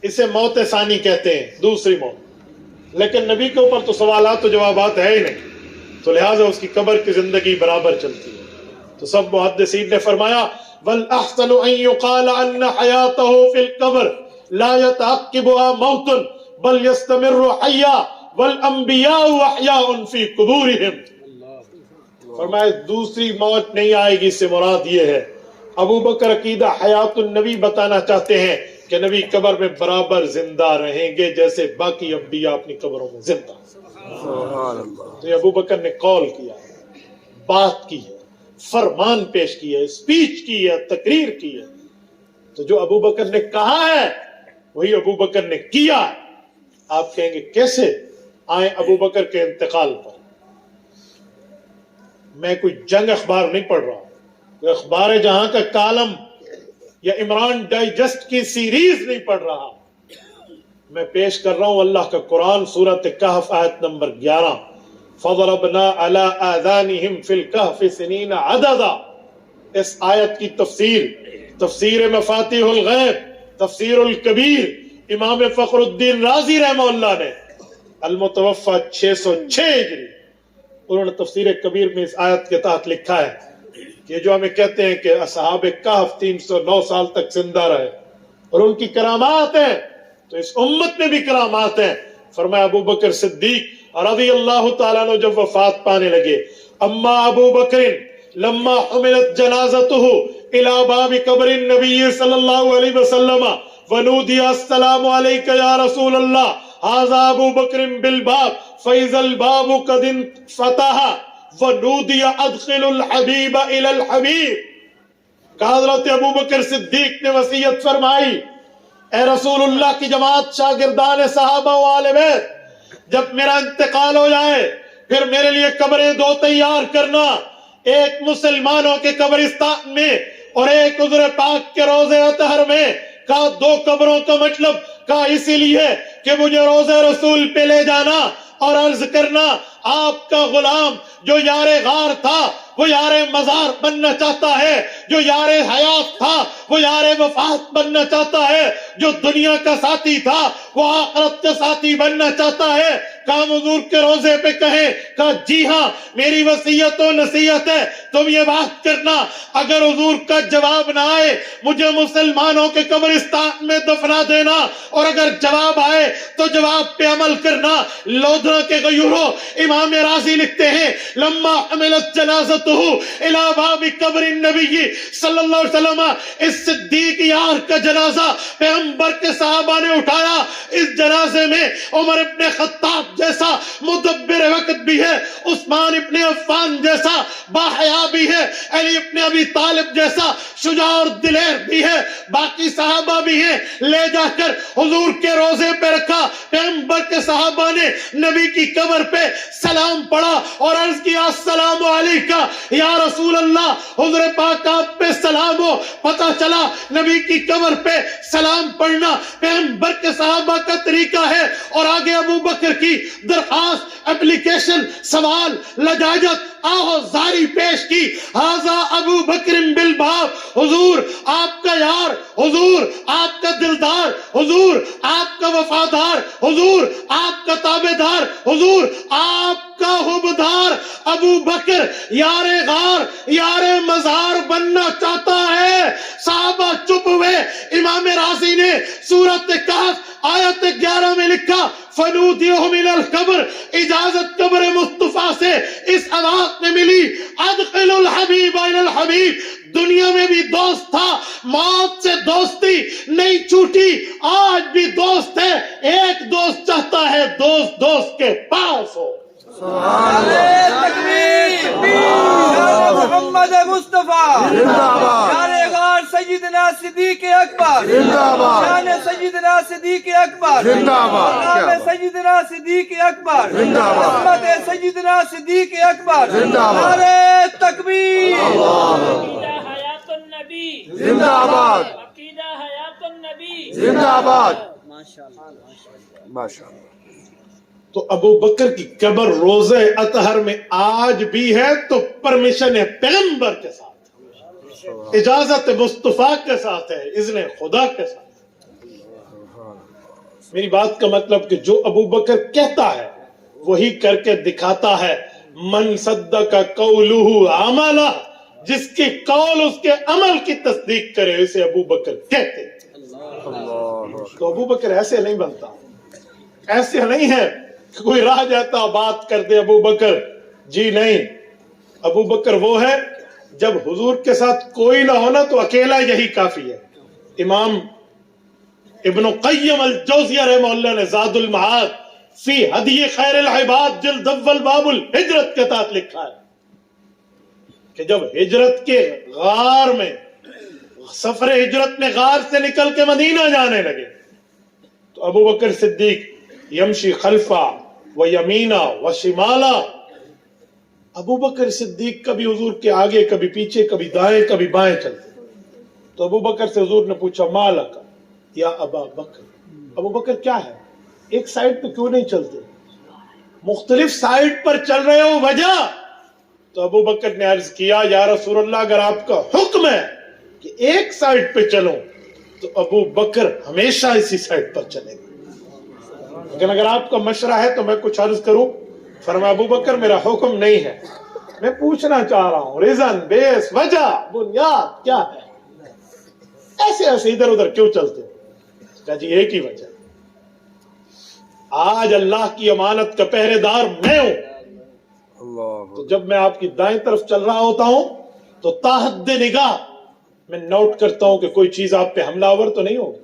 اسے موت ثانی کہتے ہیں، دوسری موت. لیکن نبی کے اوپر تو سوالات و جوابات ہے ہی نہیں، تو لہٰذا اس کی قبر کی زندگی برابر چلتی ہے. تو سب محدثین نے فرمایا وَالْأَحْسَنُ أَن يُقَالَ أَنَّ حَيَاتَهُ فِي الْقَبْرِ لَا يَتَعَقِّبُهَا مَوْتٌ بَلْ يَسْتَمِرُّ حَيًّا وَالْأَنْبِيَاءُ أَحْيَاءٌ فِي قُبُورِهِمْ. فرمایا دوسری موت نہیں آئے گی، سے مراد یہ ہے ابو بکر عقیدہ حیات النبی بتانا چاہتے ہیں کہ نبی قبر میں برابر زندہ رہیں گے جیسے باقی انبیاء اپنی قبروں میں زندہ. سبحان اللہ. تو ابو بکر نے قول کیا ہے، بات کی ہے، فرمان پیش کی ہے، اسپیچ کی ہے، تقریر کی ہے. تو جو ابو بکر نے کہا ہے وہی ابو بکر نے کیا ہے. آپ کہیں گے کیسے؟ آئیں ابو بکر کے انتقال پر. میں کوئی جنگ اخبار نہیں پڑھ رہا ہوں، کوئی اخبار جہاں کا کالم یا عمران ڈائجسٹ کی سیریز نہیں پڑھ رہا. میں پیش کر رہا ہوں اللہ کا قرآن، سورۃ کہف آیت نمبر 11 فَضَرَبْنَا عَلَىٰ آذَانِهِمْ فِي الْكَهْفِ سِنِينَ عَدَدًا. اس آیت کی تفسیر مفاتیح الغیب، تفسیر الکبیر، امام فخر الدین رازی رحمہ اللہ نے المتوفى 606 ہجری، انہوں نے تفسیر کبیر میں اس آیت کے تحت لکھا ہے کہ جو ہمیں کہتے ہیں کہ اصحاب کہف 309 سال تک زندہ رہے اور ان کی کرامات ہیں، تو اس امت میں بھی کرامات ہیں. فرمایا ابو بکر صدیق رضی اللہ تعالیٰ عنہ جب وفات پانے لگے، اما ابو بکر لما حملت جنازته الى باب قبر النبی صلی اللہ علیہ وسلم ونودی السلام علیک یا رسول اللہ هذا ابو بکر بالباب فاذا الباب قد انفتح ونودی ادخل الحبیب الى الحبیب. کہ حضرت ابو بکر صدیق نے وصیت فرمائی اے رسول اللہ کی جماعت، شاگردان صحابہ و آل بیت، جب میرا انتقال ہو جائے پھر میرے لیے قبریں 2 تیار کرنا، ایک مسلمانوں کے قبرستان میں اور ایک حضور پاک کے روضہ اطہر میں. کہا 2 قبروں کا مطلب کہا اسی لیے کہ مجھے روضہ رسول پہ لے جانا اور عرض کرنا آپ کا غلام جو یار غار تھا وہ یار مزار بننا چاہتا ہے، جو یار حیات تھا وہ یار وفات بننا چاہتا ہے، جو دنیا کا ساتھی تھا وہ آخرت کا ساتھی بننا چاہتا ہے۔ کام حضور کے روزے پہ کہیں، کہا جی ہاں میری وصیت و نصیحت ہے تم یہ بات کرنا، اگر حضور کا جواب نہ آئے مجھے مسلمانوں کے قبرستان میں دفنا دینا، اور اگر جواب آئے تو جواب پہ عمل کرنا۔ لودھا کے غیوروں امام رازی لکھتے ہیں لما حملت جنازتہ الی باب قبر النبی صلی اللہ علیہ وسلم، اس صدیق یار کا جنازہ پیغمبر کے صحابہ نے اٹھایا، اس جنازے میں عمر ابن خطاب جیسا مدبر وقت بھی ہے، عثمان ابن عفان جیسا باحیا بھی ہے، علی ابن ابی طالب جیسا شجاع اور دلیر بھی ہے، باقی صحابہ بھی ہیں۔ لے جا کر حضور کے روزے پہ رکھا، پیغمبر کے صحابہ نے نبی کی قبر پہ سلام پڑھا اور عرض کیا السلام علیکہ یا رسول اللہ، حضور پاک آپ پہ سلام ہو۔ پتہ چلا نبی کی قبر پہ سلام پڑھنا پیغمبر کے صحابہ کا طریقہ ہے، اور آگے ابو بکر کی درخواست، اپلیکیشن، سوال، لجاجت، آہو زاری پیش کی، ہذا ابو بکر بالباب، حضور آپ کا یار، حضور آپ کا دلدار، حضور آپ کا وفادار، حضور آپ کا تابعدار، حضور آپ کا حبدار ابو بکر یار غار، یار مزار بننا چاہتا ہے۔ صحابہ چپ ہوئے۔ امام رازی نے سورۃ کہف آیت 11 میں لکھا فنودیہ من القبر، اجازت قبر مصطفیٰ سے اس آواز میں ملی ادخل الحبیب الی الحبیب، دنیا میں بھی دوست تھا، موت سے دوستی نہیں چھوٹی، آج بھی دوست ہے۔ ایک دوست چاہتا ہے دوست دوست کے پاس ہو۔ محمد مصطفیٰ یار غار سیدنا صدیق اکبر، شان سیدنا صدیق اکبر، نام سیدنا صدیق اکبر، عظمت سیدنا صدیق اکبر، نعرہ تکبیر۔ عقیدہ حیات النبی زندہ آباد، عقیدہ حیات النبی زندہ آباد، ماشاءاللہ۔ تو ابو بکر کی قبر روزہ اطہر میں آج بھی ہے تو پرمیشن ہے پیغمبر کے ساتھ، اجازت مصطفیٰ کے ساتھ ہے، اذن خدا کے ساتھ۔ میری بات کا مطلب کہ جو ابو بکر کہتا ہے وہی کر کے دکھاتا ہے۔ من صدق قولہ عملہ، جس کی قول اس کے عمل کی تصدیق کرے اسے ابو بکر کہتے ہیں۔ تو ابو بکر ایسے نہیں بنتا، ایسے نہیں ہے کہ کوئی راہ جاتا بات کر دے ابو بکر، جی نہیں۔ ابو بکر وہ ہے جب حضور کے ساتھ کوئی نہ ہونا تو اکیلا یہی کافی ہے۔ امام ابن قیم الجوزیہ رحمہ اللہ نے زاد المعاد فی ہدی خیر العباد جلد اول باب الہجرت کے تحت لکھا ہے کہ جب ہجرت کے غار میں، سفر ہجرت میں غار سے نکل کے مدینہ جانے لگے تو ابو بکر صدیق یمشی خلفا و یمینا و شمالا، ابو بکر صدیق کبھی حضور کے آگے، کبھی پیچھے، کبھی دائیں کبھی بائیں چلتے۔ تو ابو بکر سے حضور نے پوچھا مالک یا ابا بکر، ابو بکر کیا ہے، ایک سائیڈ پہ کیوں نہیں چلتے، مختلف سائیڈ پر چل رہے ہو، وجہ؟ تو ابو بکر نے عرض کیا یا رسول اللہ اگر آپ کا حکم ہے کہ ایک سائیڈ پہ چلو تو ابو بکر ہمیشہ اسی سائیڈ پر چلے گا، لیکن اگر آپ کا مشورہ ہے تو میں کچھ عرض کروں۔ فرمایا ابو بکر میرا حکم نہیں ہے، میں پوچھنا چاہ رہا ہوں ریزن، بیس، وجہ، بنیاد کیا ہے، ایسے ایسے ادھر ادھر کیوں چلتے ہو؟ کہا جی ایک ہی وجہ، آج اللہ کی امانت کا پہرے دار میں ہوں، تو جب میں آپ کی دائیں طرف چل رہا ہوتا ہوں تو تاحد نگاہ میں نوٹ کرتا ہوں کہ کوئی چیز آپ پہ حملہ آور تو نہیں ہوگی،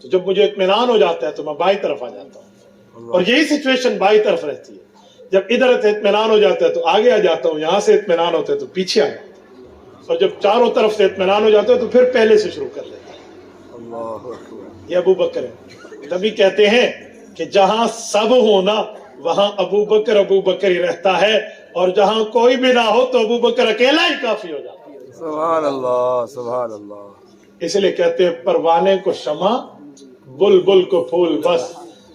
تو جب مجھے اطمینان ہو جاتا ہے تو میں بائیں طرف آ جاتا ہوں، اور یہی سچویشن بائیں طرف رہتی ہے۔ جب ادھر سے اطمینان ہو جاتا ہے تو آگے آ جاتا ہوں، یہاں سے اطمینان ہوتا ہے تو پیچھے آ جاتا ہوں، اور جب چاروں طرف سے اطمینان ہو جاتا ہے تو پھر پہلے سے شروع کر لیتا ہوں۔ یہ ابو بکر ہے۔ نبی کہتے ہیں کہ جہاں سب ہونا وہاں ابو بکر ہی رہتا ہے، اور جہاں کوئی بھی نہ ہو تو ابو بکر اکیلا ہی کافی ہو جاتا ہے۔ سبحان اللہ، سبحان اللہ۔ اس لیے کہتے ہیں پروانے کو شمع، بلبل کو پھول، بس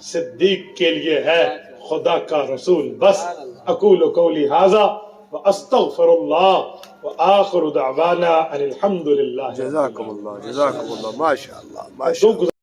صدیق کے لیے ہے خدا کا رسول، بس۔ اقول قولی ھذا واستغفر اللہ وآخر دعوانا ان الحمد للہ. جزاکم اللہ ماشاء اللہ.